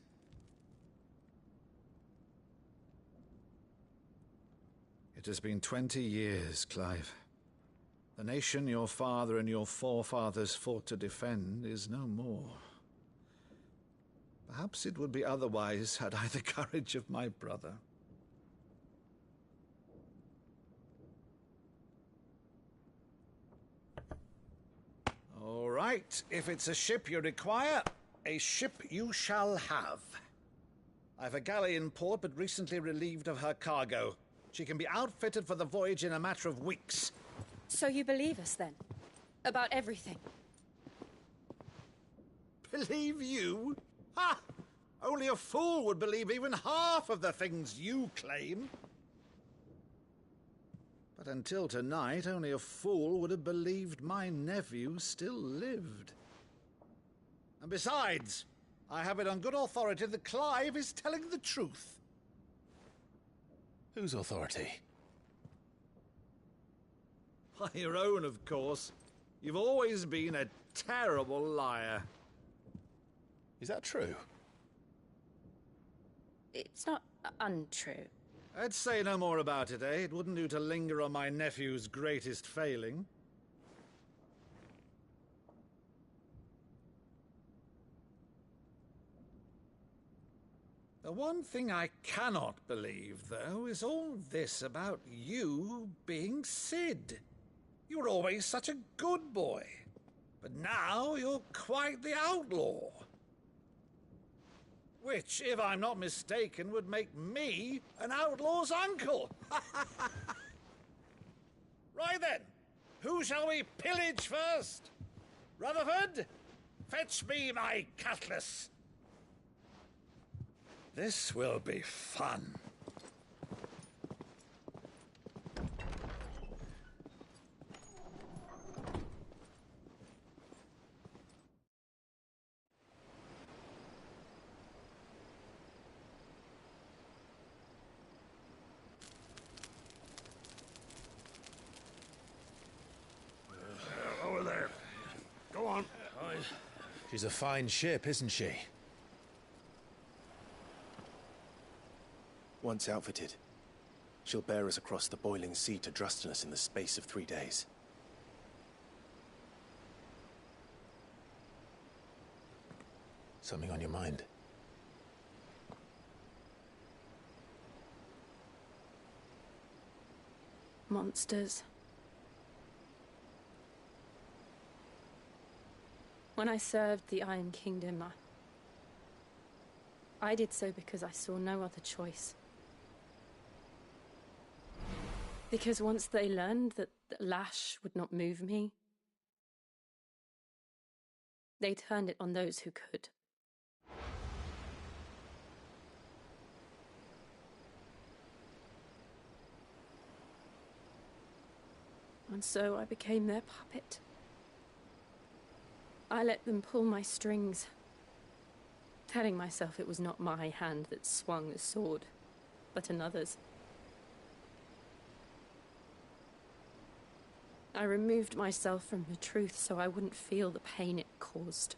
It has been 20 years, Clive. The nation your father and your forefathers fought to defend is no more. Perhaps it would be otherwise had I the courage of my brother. All right, if it's a ship you require, a ship you shall have. I've a galley in port, but recently relieved of her cargo. She can be outfitted for the voyage in a matter of weeks. So you believe us, then? About everything? Believe you? Ha! Only a fool would believe even half of the things you claim. But until tonight, only a fool would have believed my nephew still lived. And besides, I have it on good authority that Clive is telling the truth. Whose authority? By your own, of course. You've always been a terrible liar. Is that true? It's not untrue. I'd say no more about it, eh? It wouldn't do to linger on my nephew's greatest failing. The one thing I cannot believe, though, is all this about you being Cid. You were always such a good boy, but now you're quite the outlaw. Which, if I'm not mistaken, would make me an outlaw's uncle. Right then, who shall we pillage first? Rutherford, fetch me my cutlass. This will be fun. Over there. Go on. She's a fine ship, isn't she? Once outfitted, she'll bear us across the boiling sea to Drustinus in the space of 3 days. Something on your mind? Monsters. When I served the Iron Kingdom, I did so because I saw no other choice. Because once they learned that the lash would not move me, they turned it on those who could. And so I became their puppet. I let them pull my strings, telling myself it was not my hand that swung the sword, but another's. I removed myself from the truth so I wouldn't feel the pain it caused.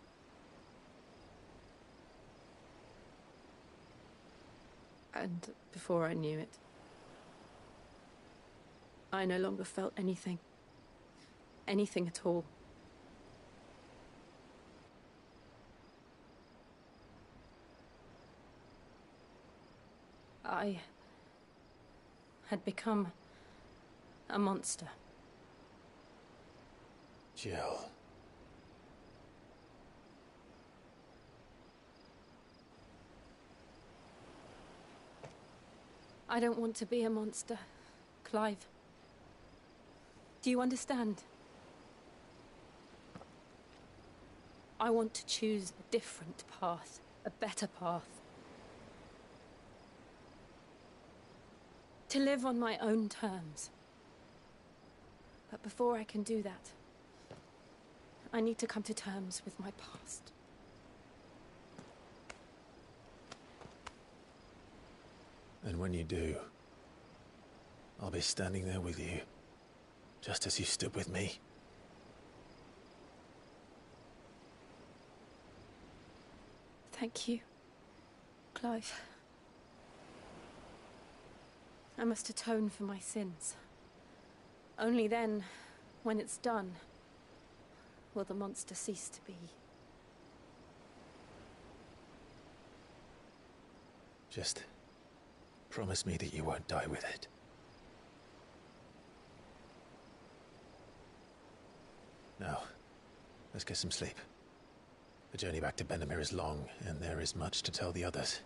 And before I knew it, I no longer felt anything. Anything at all. I had become a monster. Jill. I don't want to be a monster, Clive. Do you understand? I want to choose a different path, a better path. To live on my own terms. But before I can do that, I need to come to terms with my past. And when you do, I'll be standing there with you, just as you stood with me. Thank you, Clive. I must atone for my sins. Only then, when it's done, will the monster cease to be. Just promise me that you won't die with it. Now, let's get some sleep. The journey back to Benamir is long, and there is much to tell the others.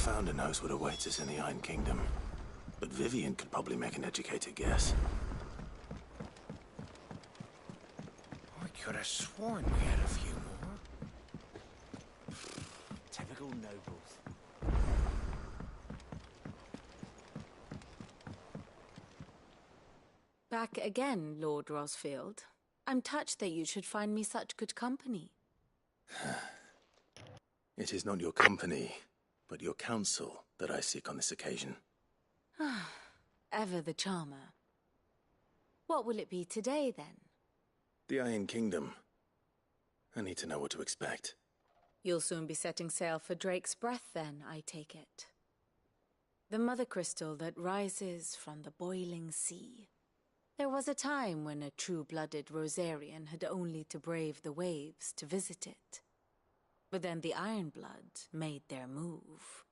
Founder knows what awaits us in the Iron Kingdom, but Vivian could probably make an educated guess. I could have sworn we had a few more. Typical nobles. Back again, Lord Rosfield. I'm touched that you should find me such good company. It is not your company, but your counsel that I seek on this occasion. Ever the charmer. What will it be today, then? The Iron Kingdom. I need to know what to expect. You'll soon be setting sail for Drake's Breath, then, I take it. The mother crystal that rises from the boiling sea. There was a time when a true-blooded Rosarian had only to brave the waves to visit it. But then the Ironblood made their move.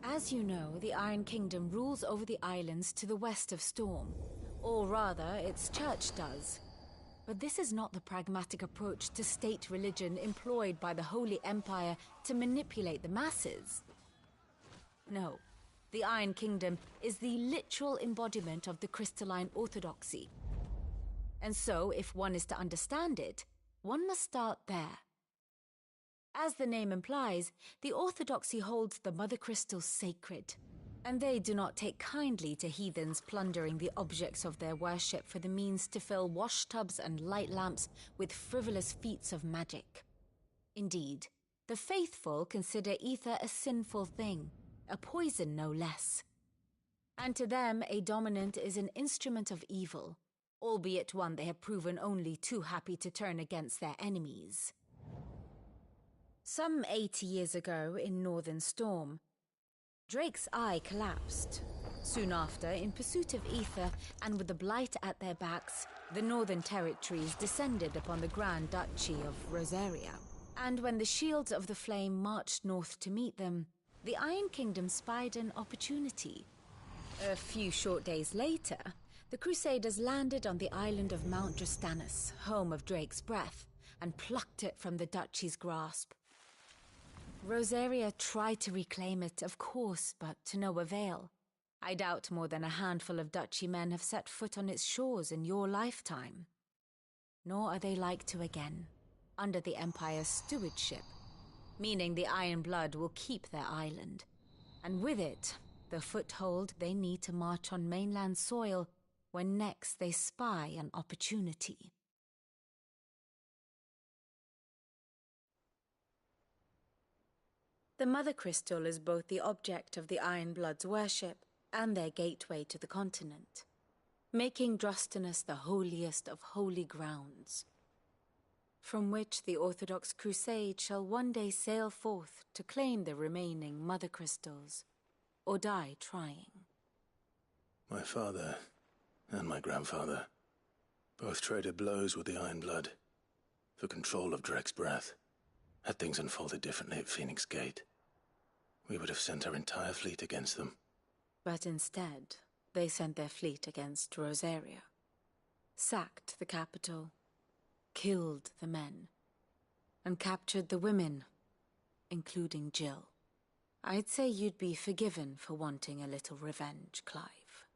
As you know, the Iron Kingdom rules over the islands to the west of Storm. Or rather, its church does. But this is not the pragmatic approach to state religion employed by the Holy Empire to manipulate the masses. No, the Iron Kingdom is the literal embodiment of the crystalline orthodoxy. And so, if one is to understand it, one must start there. As the name implies, the orthodoxy holds the mother crystals sacred. And they do not take kindly to heathens plundering the objects of their worship for the means to fill washtubs and light lamps with frivolous feats of magic. Indeed, the faithful consider ether a sinful thing, a poison no less. And to them, a dominant is an instrument of evil, albeit one they have proven only too happy to turn against their enemies. Some 80 years ago in Northern Storm, Drake's eye collapsed. Soon after, in pursuit of ether and with the blight at their backs, the Northern Territories descended upon the Grand Duchy of Rosaria. And when the Shields of the Flame marched north to meet them, the Iron Kingdom spied an opportunity. A few short days later, the Crusaders landed on the island of Mount Drastanus, home of Drake's Breath, and plucked it from the Duchy's grasp. Rosaria tried to reclaim it, of course, but to no avail. I doubt more than a handful of Duchy men have set foot on its shores in your lifetime. Nor are they like to again, under the Empire's stewardship, meaning the Iron Blood will keep their island, and with it, the foothold they need to march on mainland soil when next they spy an opportunity. The Mother Crystal is both the object of the Iron Blood's worship and their gateway to the continent, making Drastanus the holiest of holy grounds, from which the Orthodox Crusade shall one day sail forth to claim the remaining Mother Crystals, or die trying. My father and my grandfather both traded blows with the Iron Blood for control of Drake's Breath. Had things unfolded differently at Phoenix Gate, we would have sent our entire fleet against them. But instead, they sent their fleet against Rosaria, sacked the capital, killed the men, and captured the women, including Jill. I'd say you'd be forgiven for wanting a little revenge, Clive.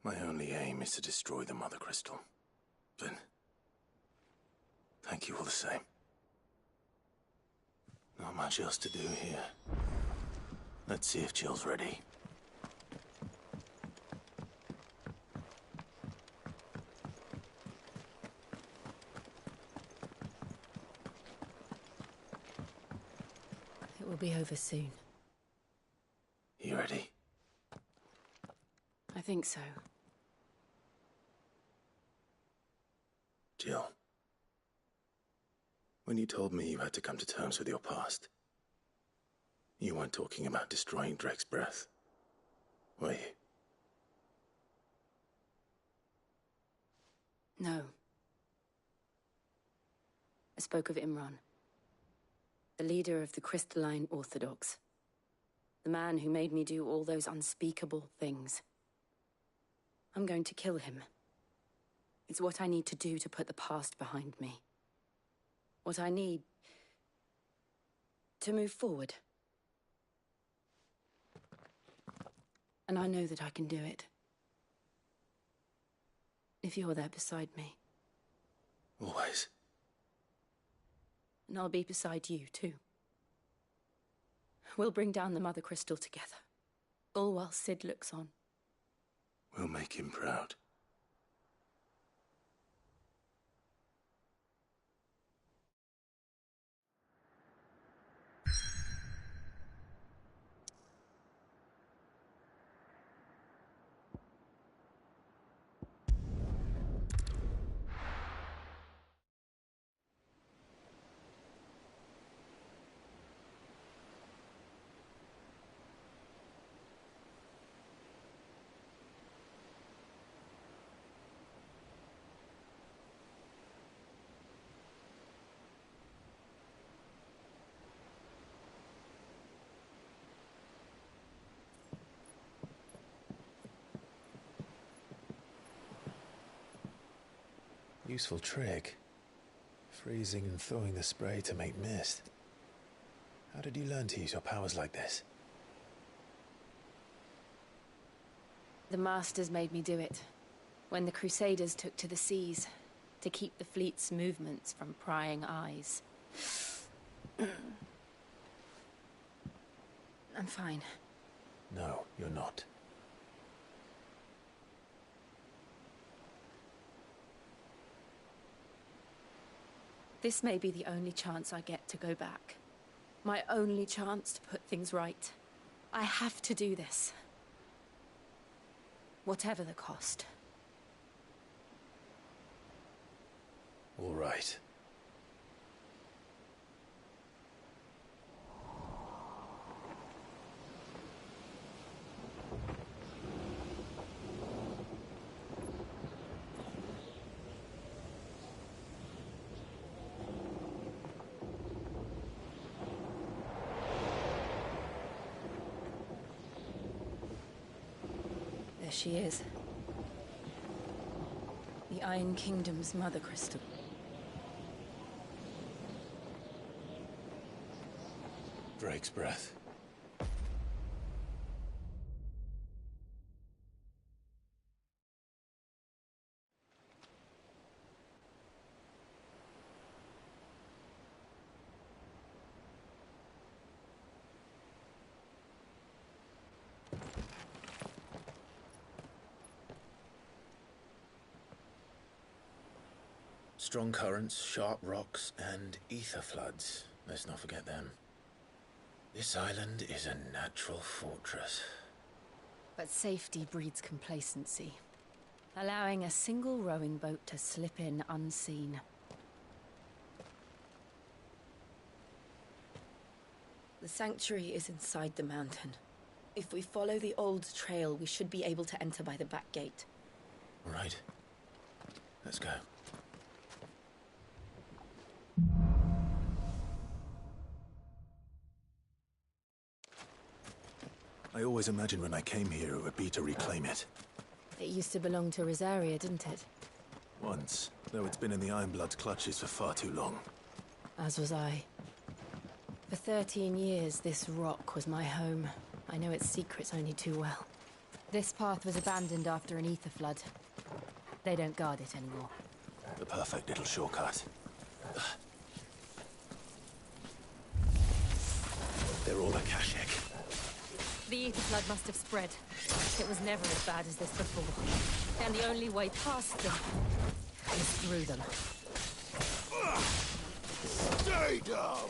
My only aim is to destroy the Mother Crystal. But thank you all the same. Not much else to do here. Let's see if Jill's ready. It will be over soon. You ready? I think so. Jill. When you told me you had to come to terms with your past, you weren't talking about destroying Drake's Breath, were you? No. I spoke of Imran, the leader of the Crystalline Orthodox, the man who made me do all those unspeakable things. I'm going to kill him. It's what I need to do to put the past behind me. What I need to move forward. And I know that I can do it. If you're there beside me. Always. And I'll be beside you, too. We'll bring down the Mother Crystal together. All while Cid looks on. We'll make him proud. Useful trick. Freezing and thawing the spray to make mist. How did you learn to use your powers like this? The Masters made me do it. When the Crusaders took to the seas, to keep the fleet's movements from prying eyes. I'm fine. No, you're not. This may be the only chance I get to go back. My only chance to put things right. I have to do this. Whatever the cost. All right. There she is. The Iron Kingdom's Mother Crystal. Drake's breath. Strong currents, sharp rocks, and ether floods. Let's not forget them. This island is a natural fortress. But safety breeds complacency. Allowing a single rowing boat to slip in unseen. The sanctuary is inside the mountain. If we follow the old trail, we should be able to enter by the back gate. Right. Let's go. I always imagined when I came here it would be to reclaim it. It used to belong to Rosaria, didn't it? Once, though it's been in the Ironblood's clutches for far too long. As was I. For 13 years, this rock was my home. I know its secrets only too well. This path was abandoned after an ether flood. They don't guard it anymore. The perfect little shortcut. They're all Akashic. The ether flood must have spread. It was never as bad as this before. And the only way past them is through them. Stay down!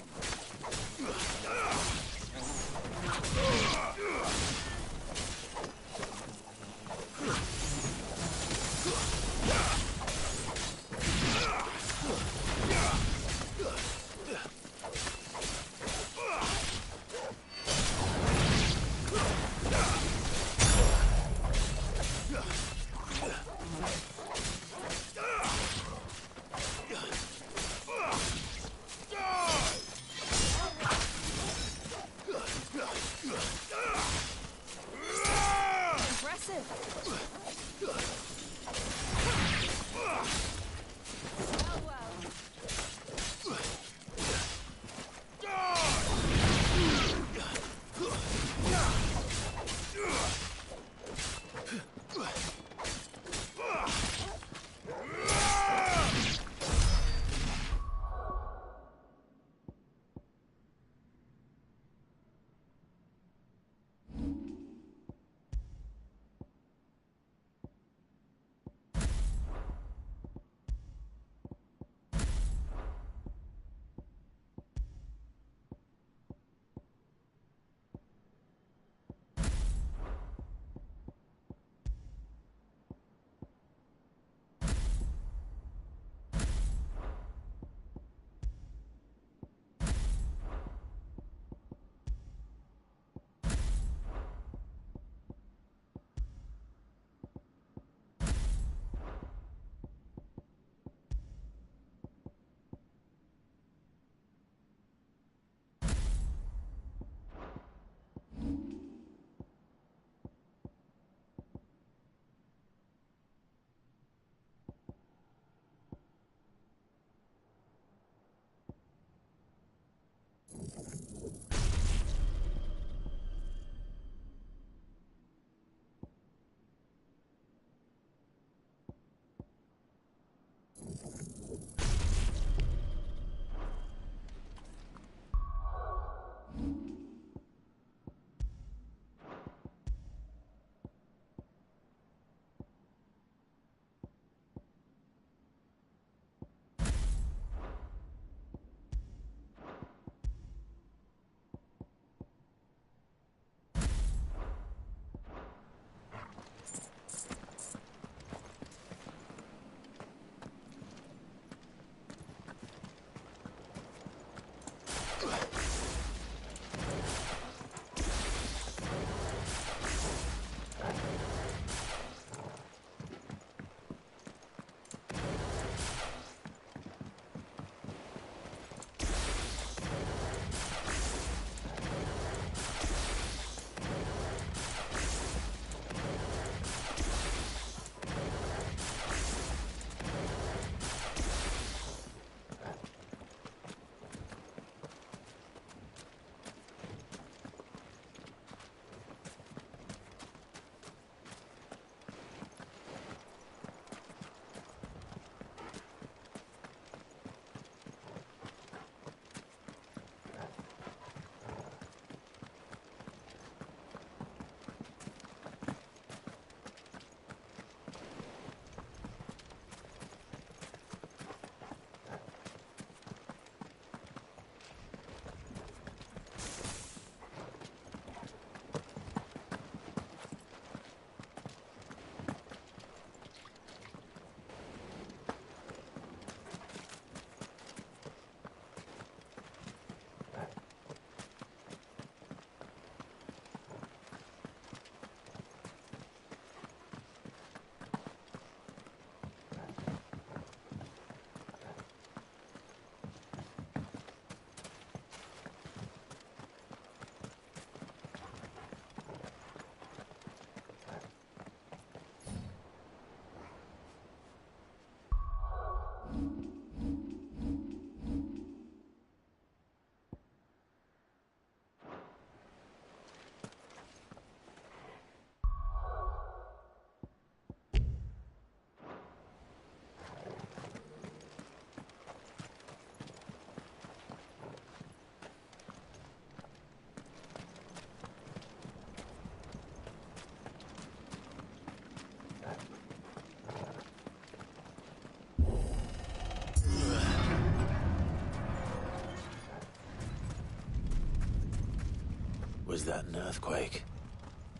Was that an earthquake?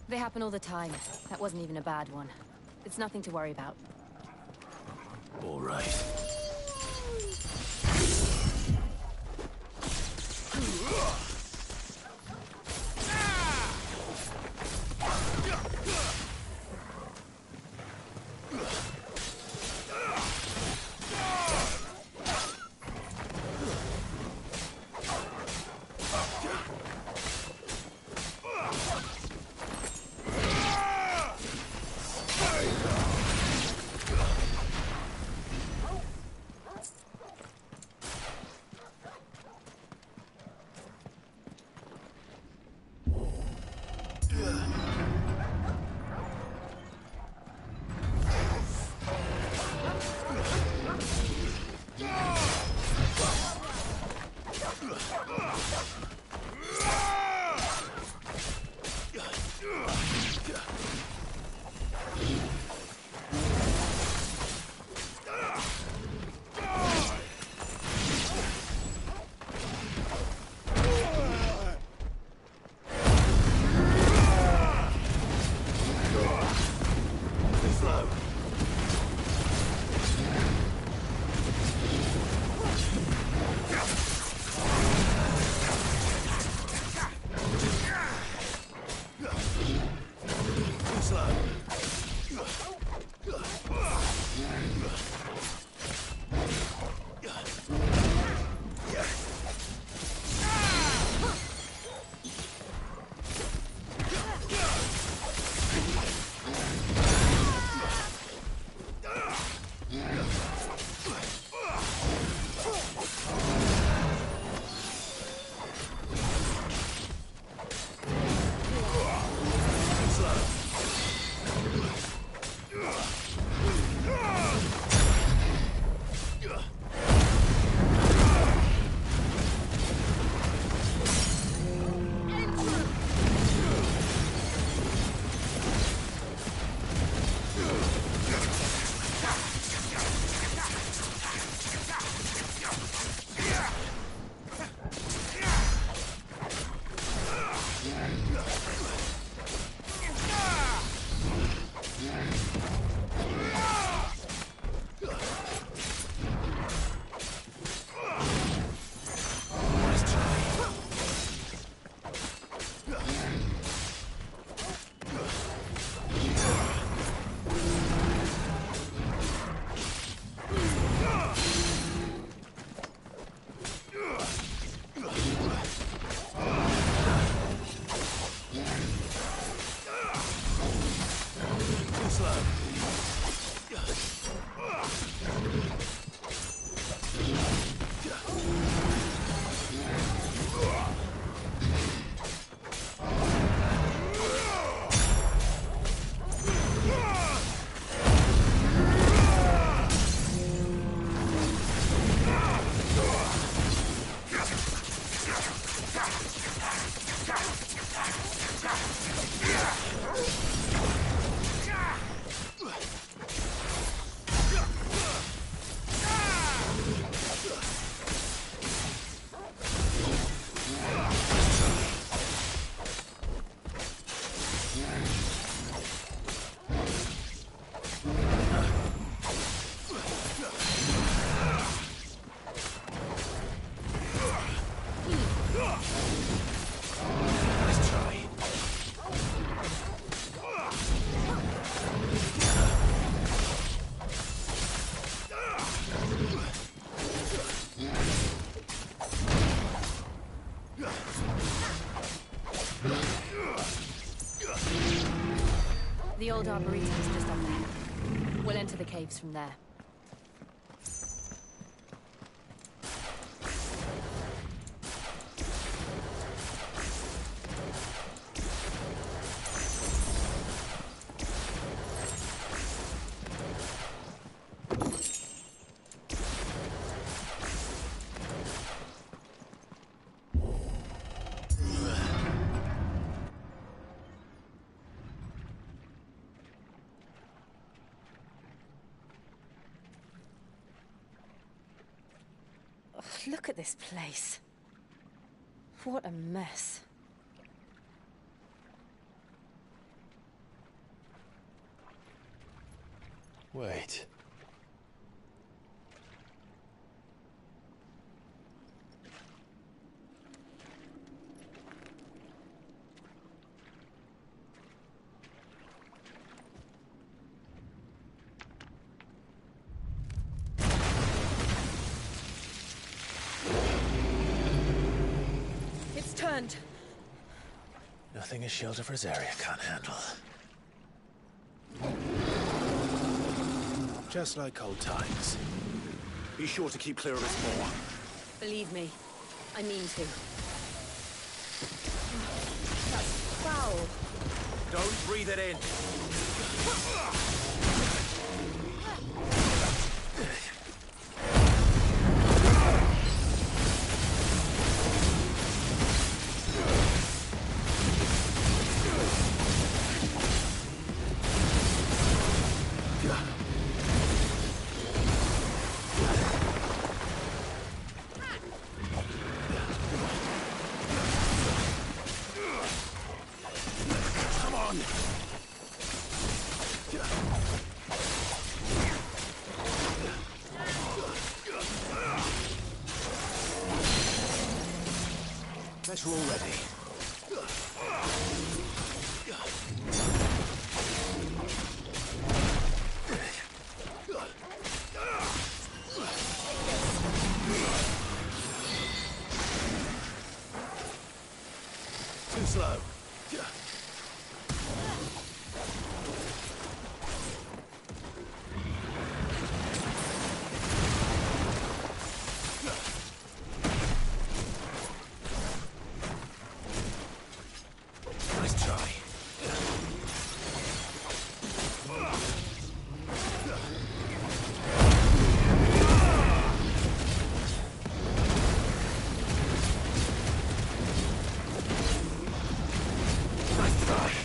They happen all the time. That wasn't even a bad one. It's nothing to worry about. All right. The old Arboretum's just up there. We'll enter the caves from there. Look at this place. What a mess. Wait. It's turned. Nothing a shield of Rosaria can't handle. Just like old times. Be sure to keep clear of its maw. Believe me, I mean to. That's foul. Don't breathe it in. Better already. Too slow. Nice try. Nice try.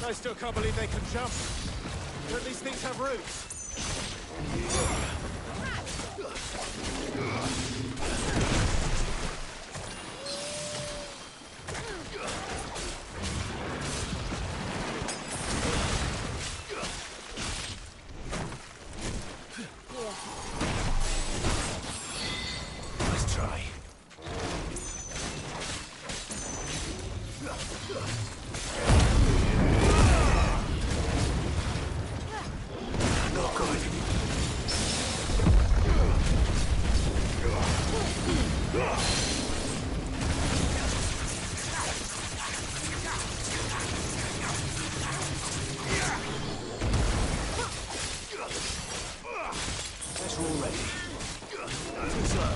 I still can't believe they can jump. But at least things have roots. Nice try. Not good. Better already. Too slow.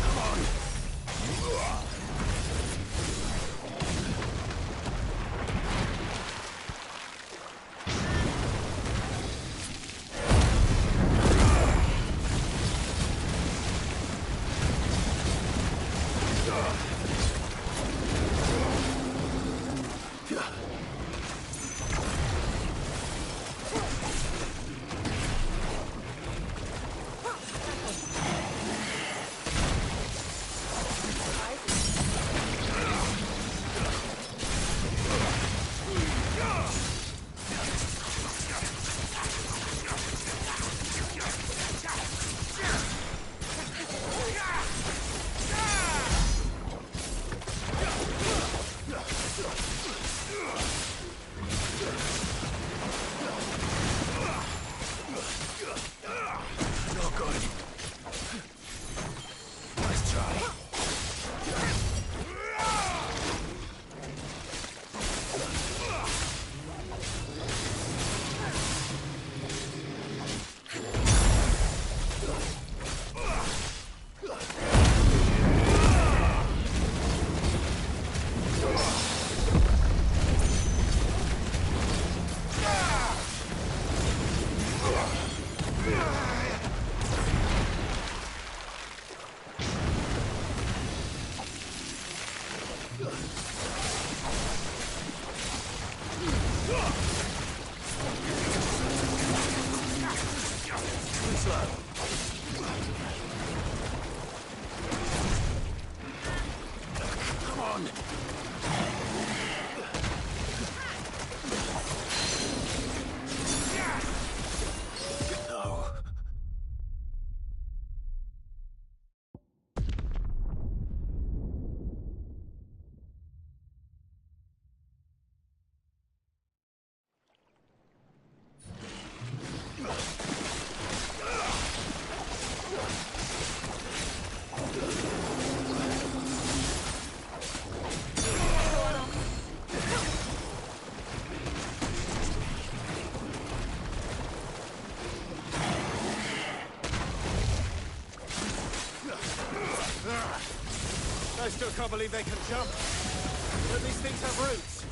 Come on. I still can't believe they can jump. But these things have roots.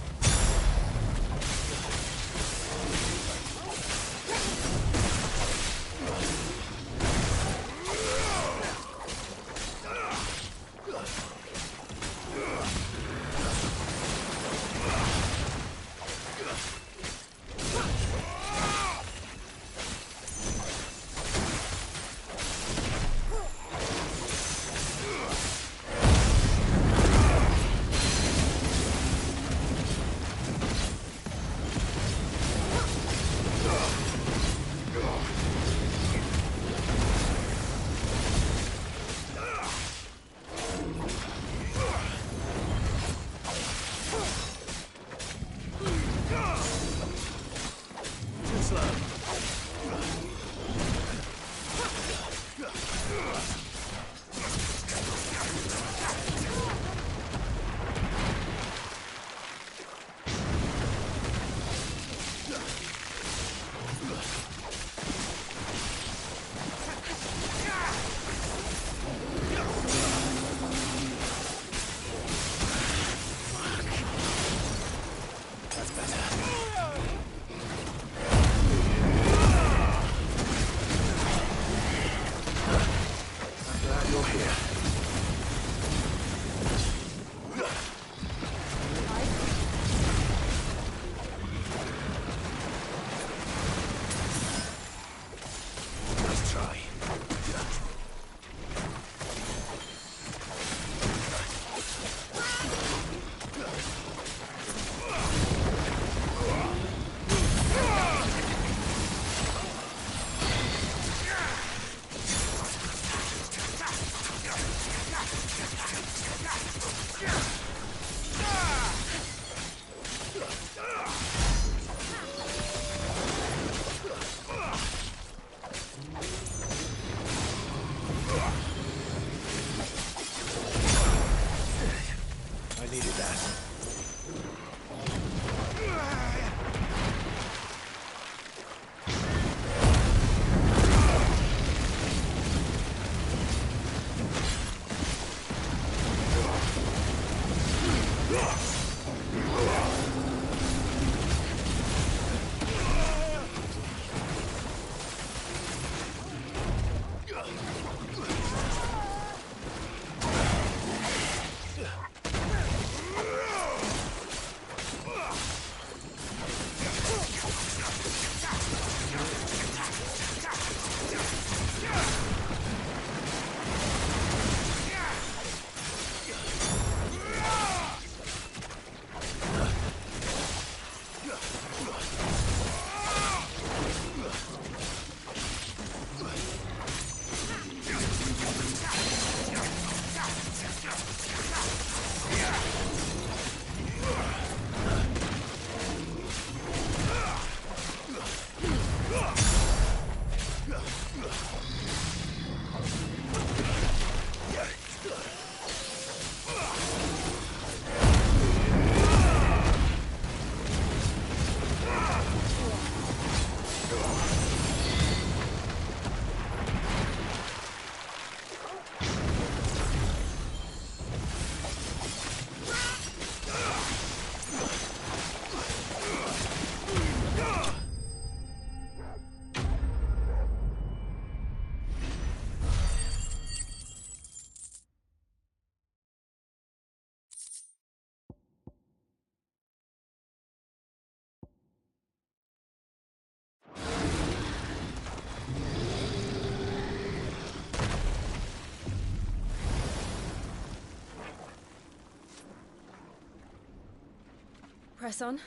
Press on.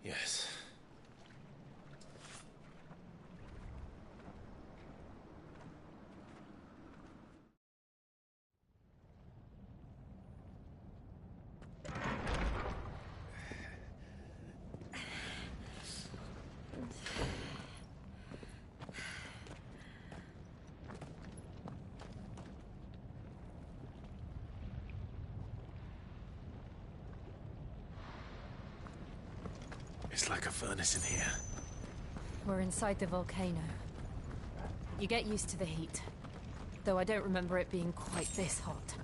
Yes. It's like a furnace in here. We're inside the volcano. You get used to the heat. Though I don't remember it being quite this hot.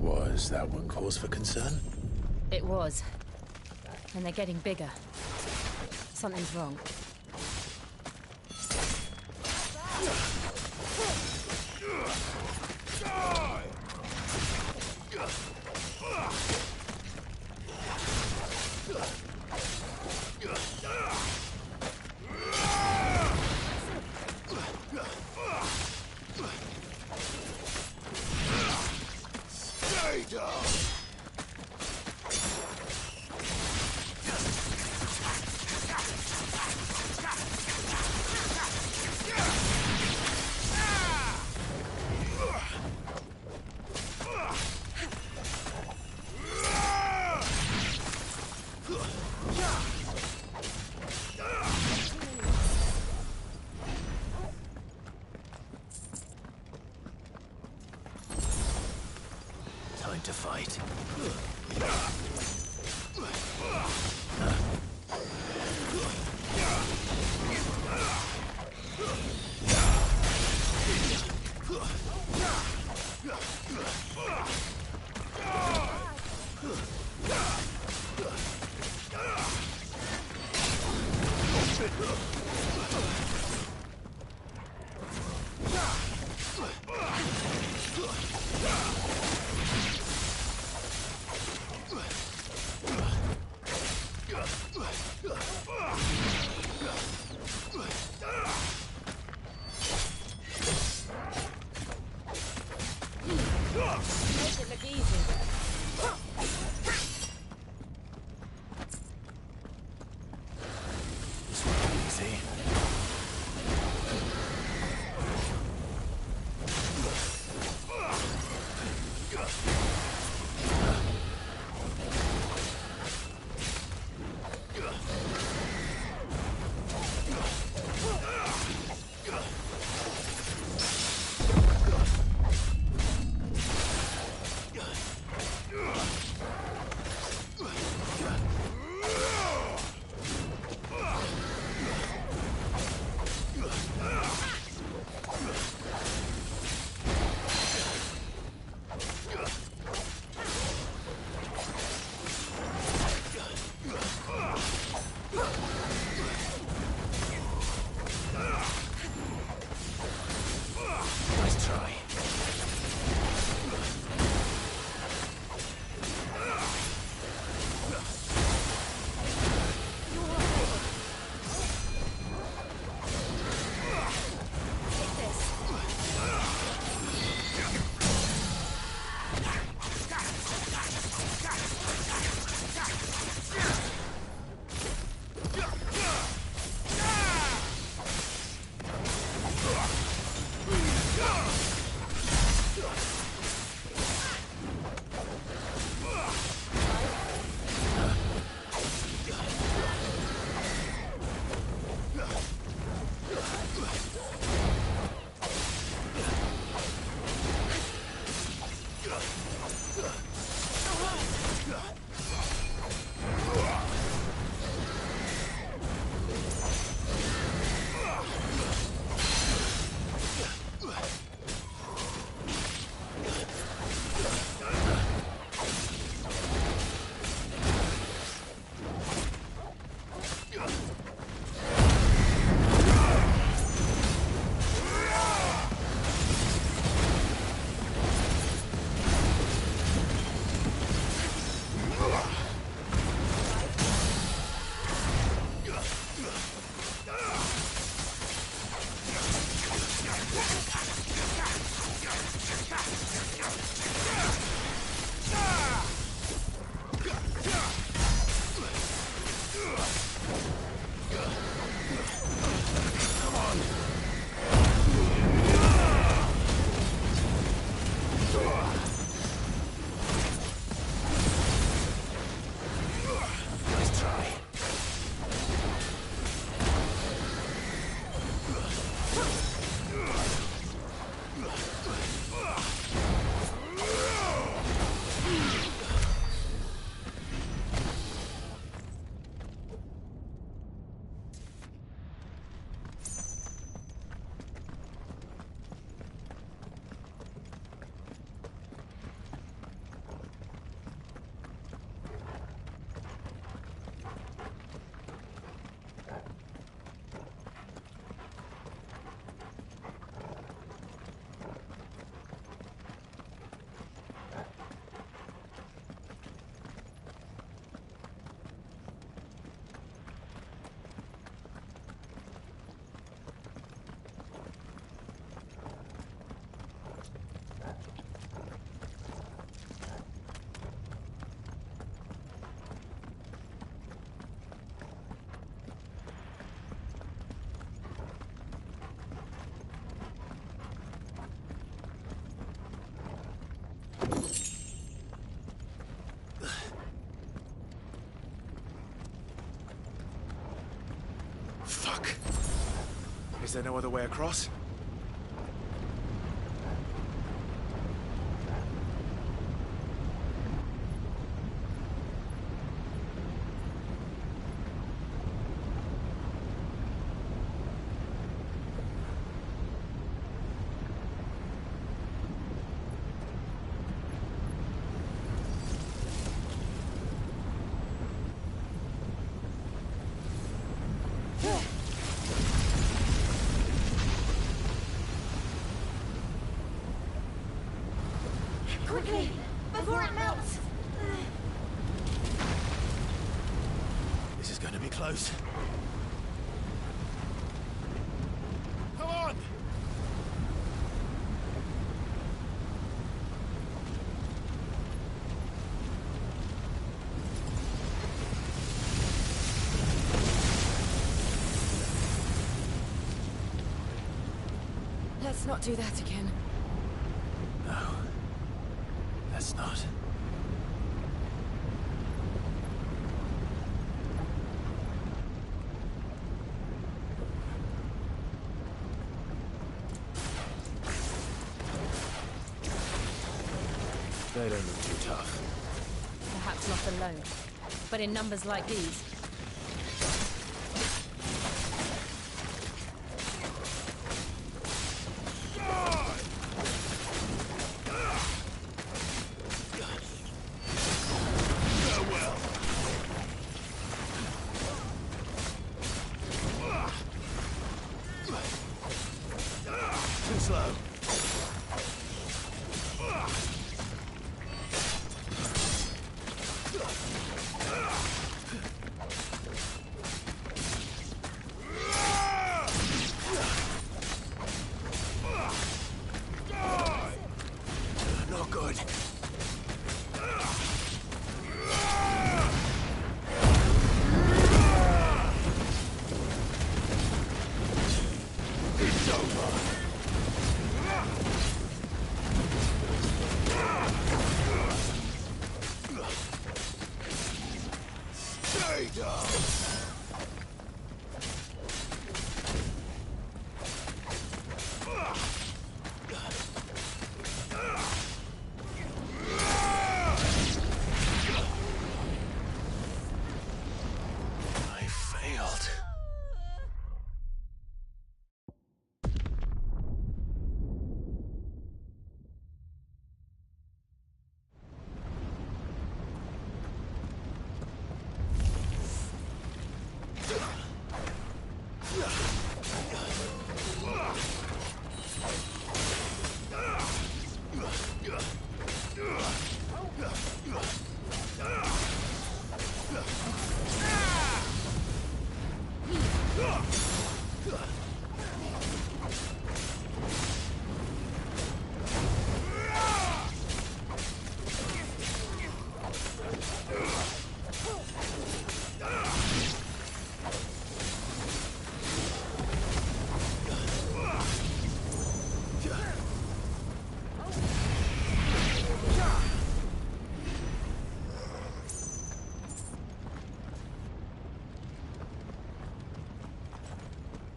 Was that one cause for concern? It was. And they're getting bigger. Something's wrong. Time to fight. Make it look easy. Easy. there no other way across? Quickly, before it melts! This is going to be close. Come on! Let's not do that again. No. Let's not. They don't look too tough. Perhaps not alone, but in numbers like these. Too slow. Not good. It's over. Stay down. I failed.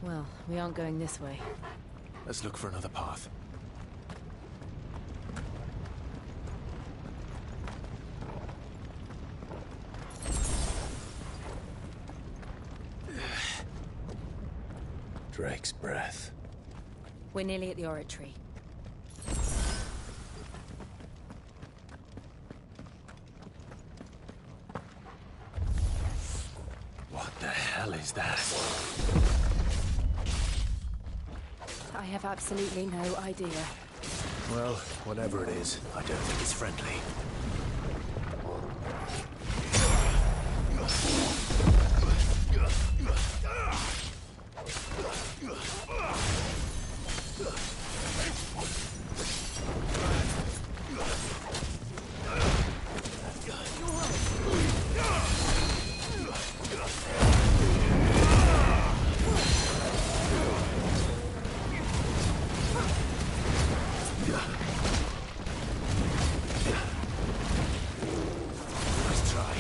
Well, we aren't going this way. Let's look for another path. Drake's breath. We're nearly at the oratory. What the hell is that? I have absolutely no idea. Well, whatever it is, I don't think it's friendly. Nice try.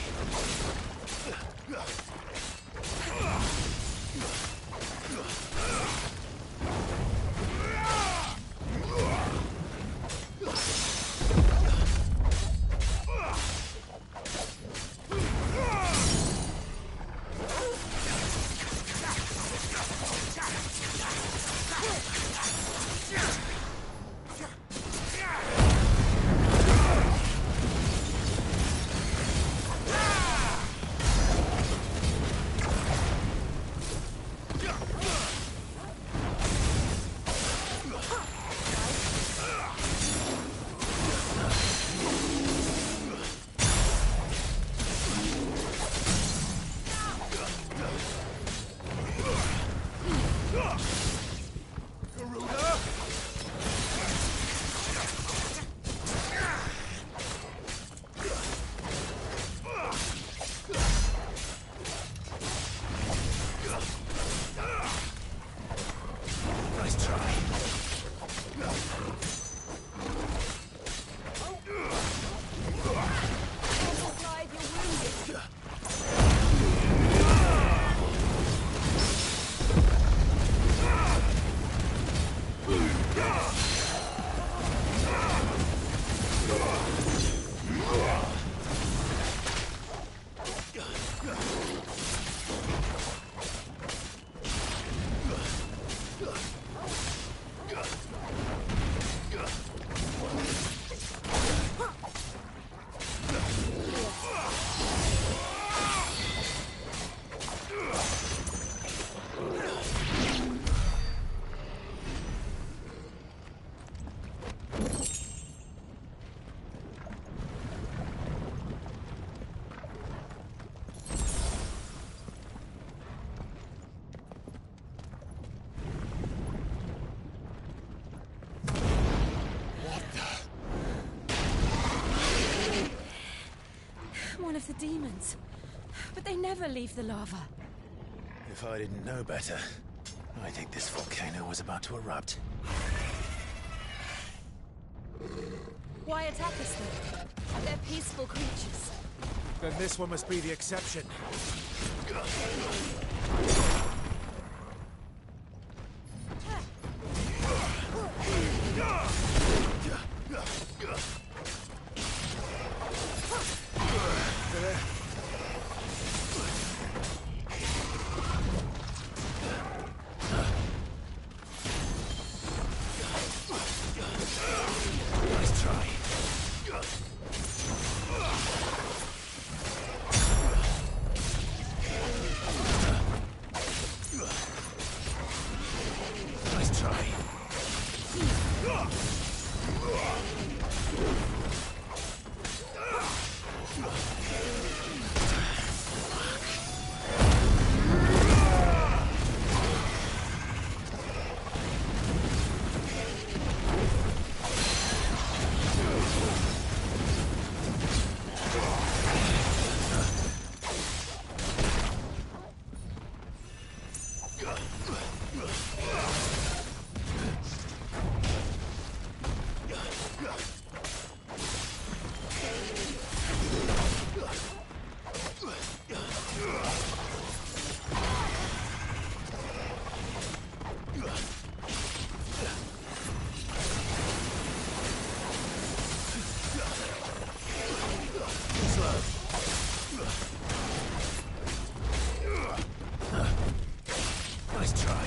of the demons. But they never leave the lava. If I didn't know better, I think this volcano was about to erupt. Why attack us then? They're peaceful creatures. Then this one must be the exception. Nice try. Nice try. Nice try.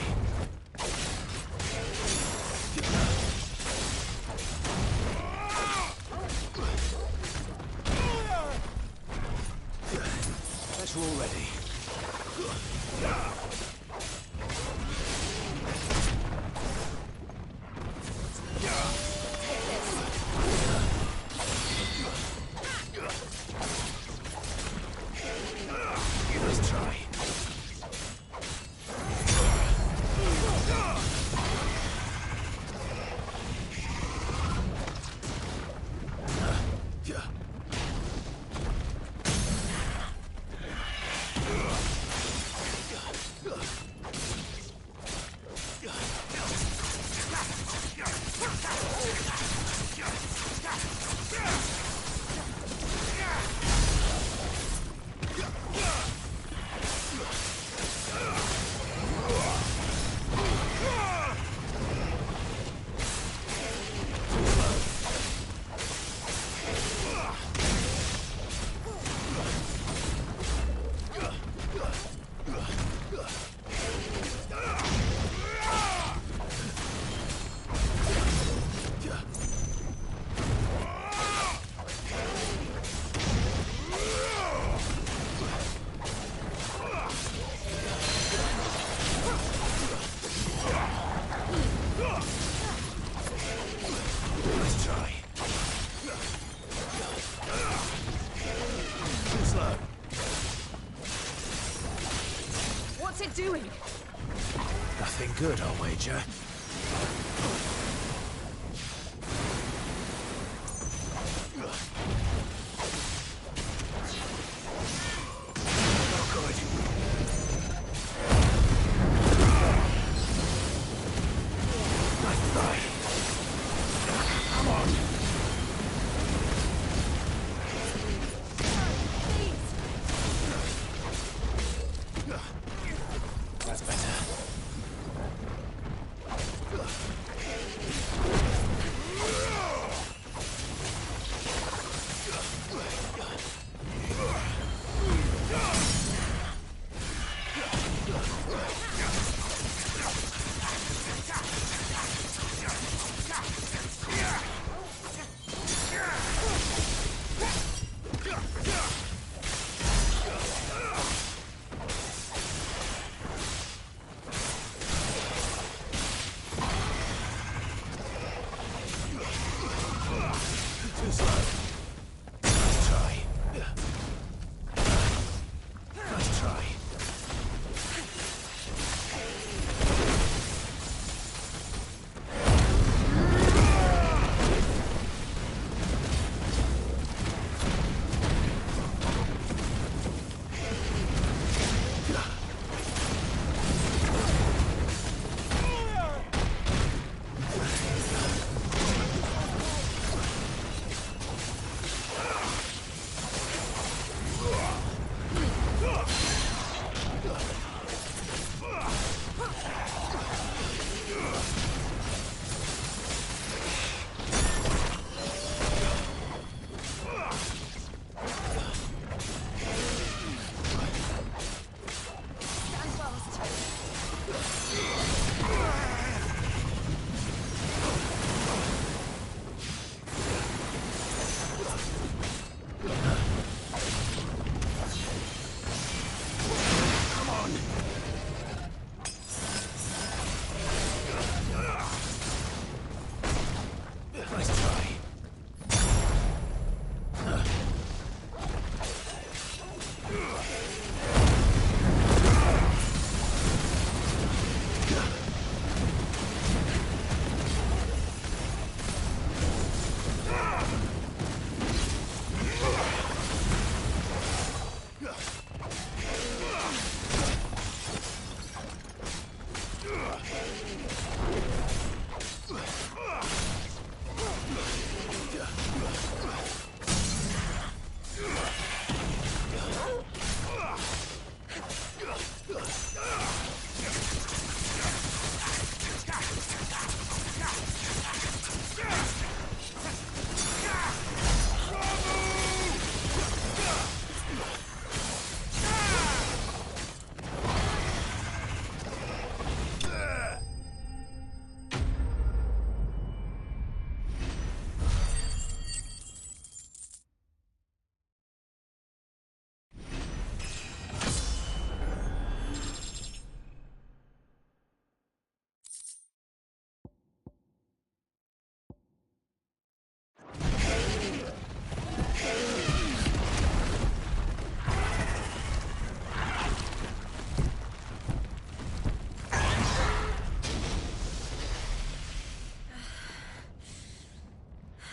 Special already. Nice try. Nice try. Too slow. What's it doing? Nothing good, I'll wager. No good. Nice try. Come on. That's better.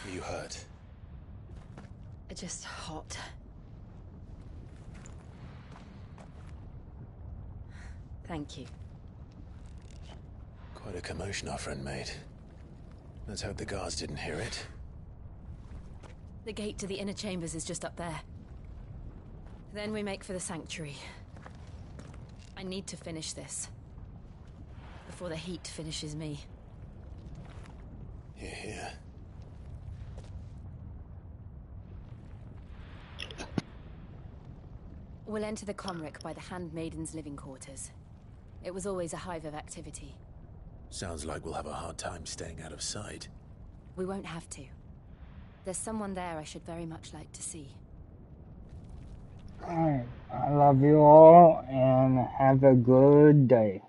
Are you hurt? Just hot. Thank you. Quite a commotion our friend made. Let's hope the guards didn't hear it. The gate to the inner chambers is just up there. Then we make for the sanctuary. I need to finish this. Before the heat finishes me. Hear, hear. We'll enter the Comric by the Handmaiden's living quarters. It was always a hive of activity. Sounds like we'll have a hard time staying out of sight. We won't have to. There's someone there I should very much like to see. Alright, I love you all and have a good day.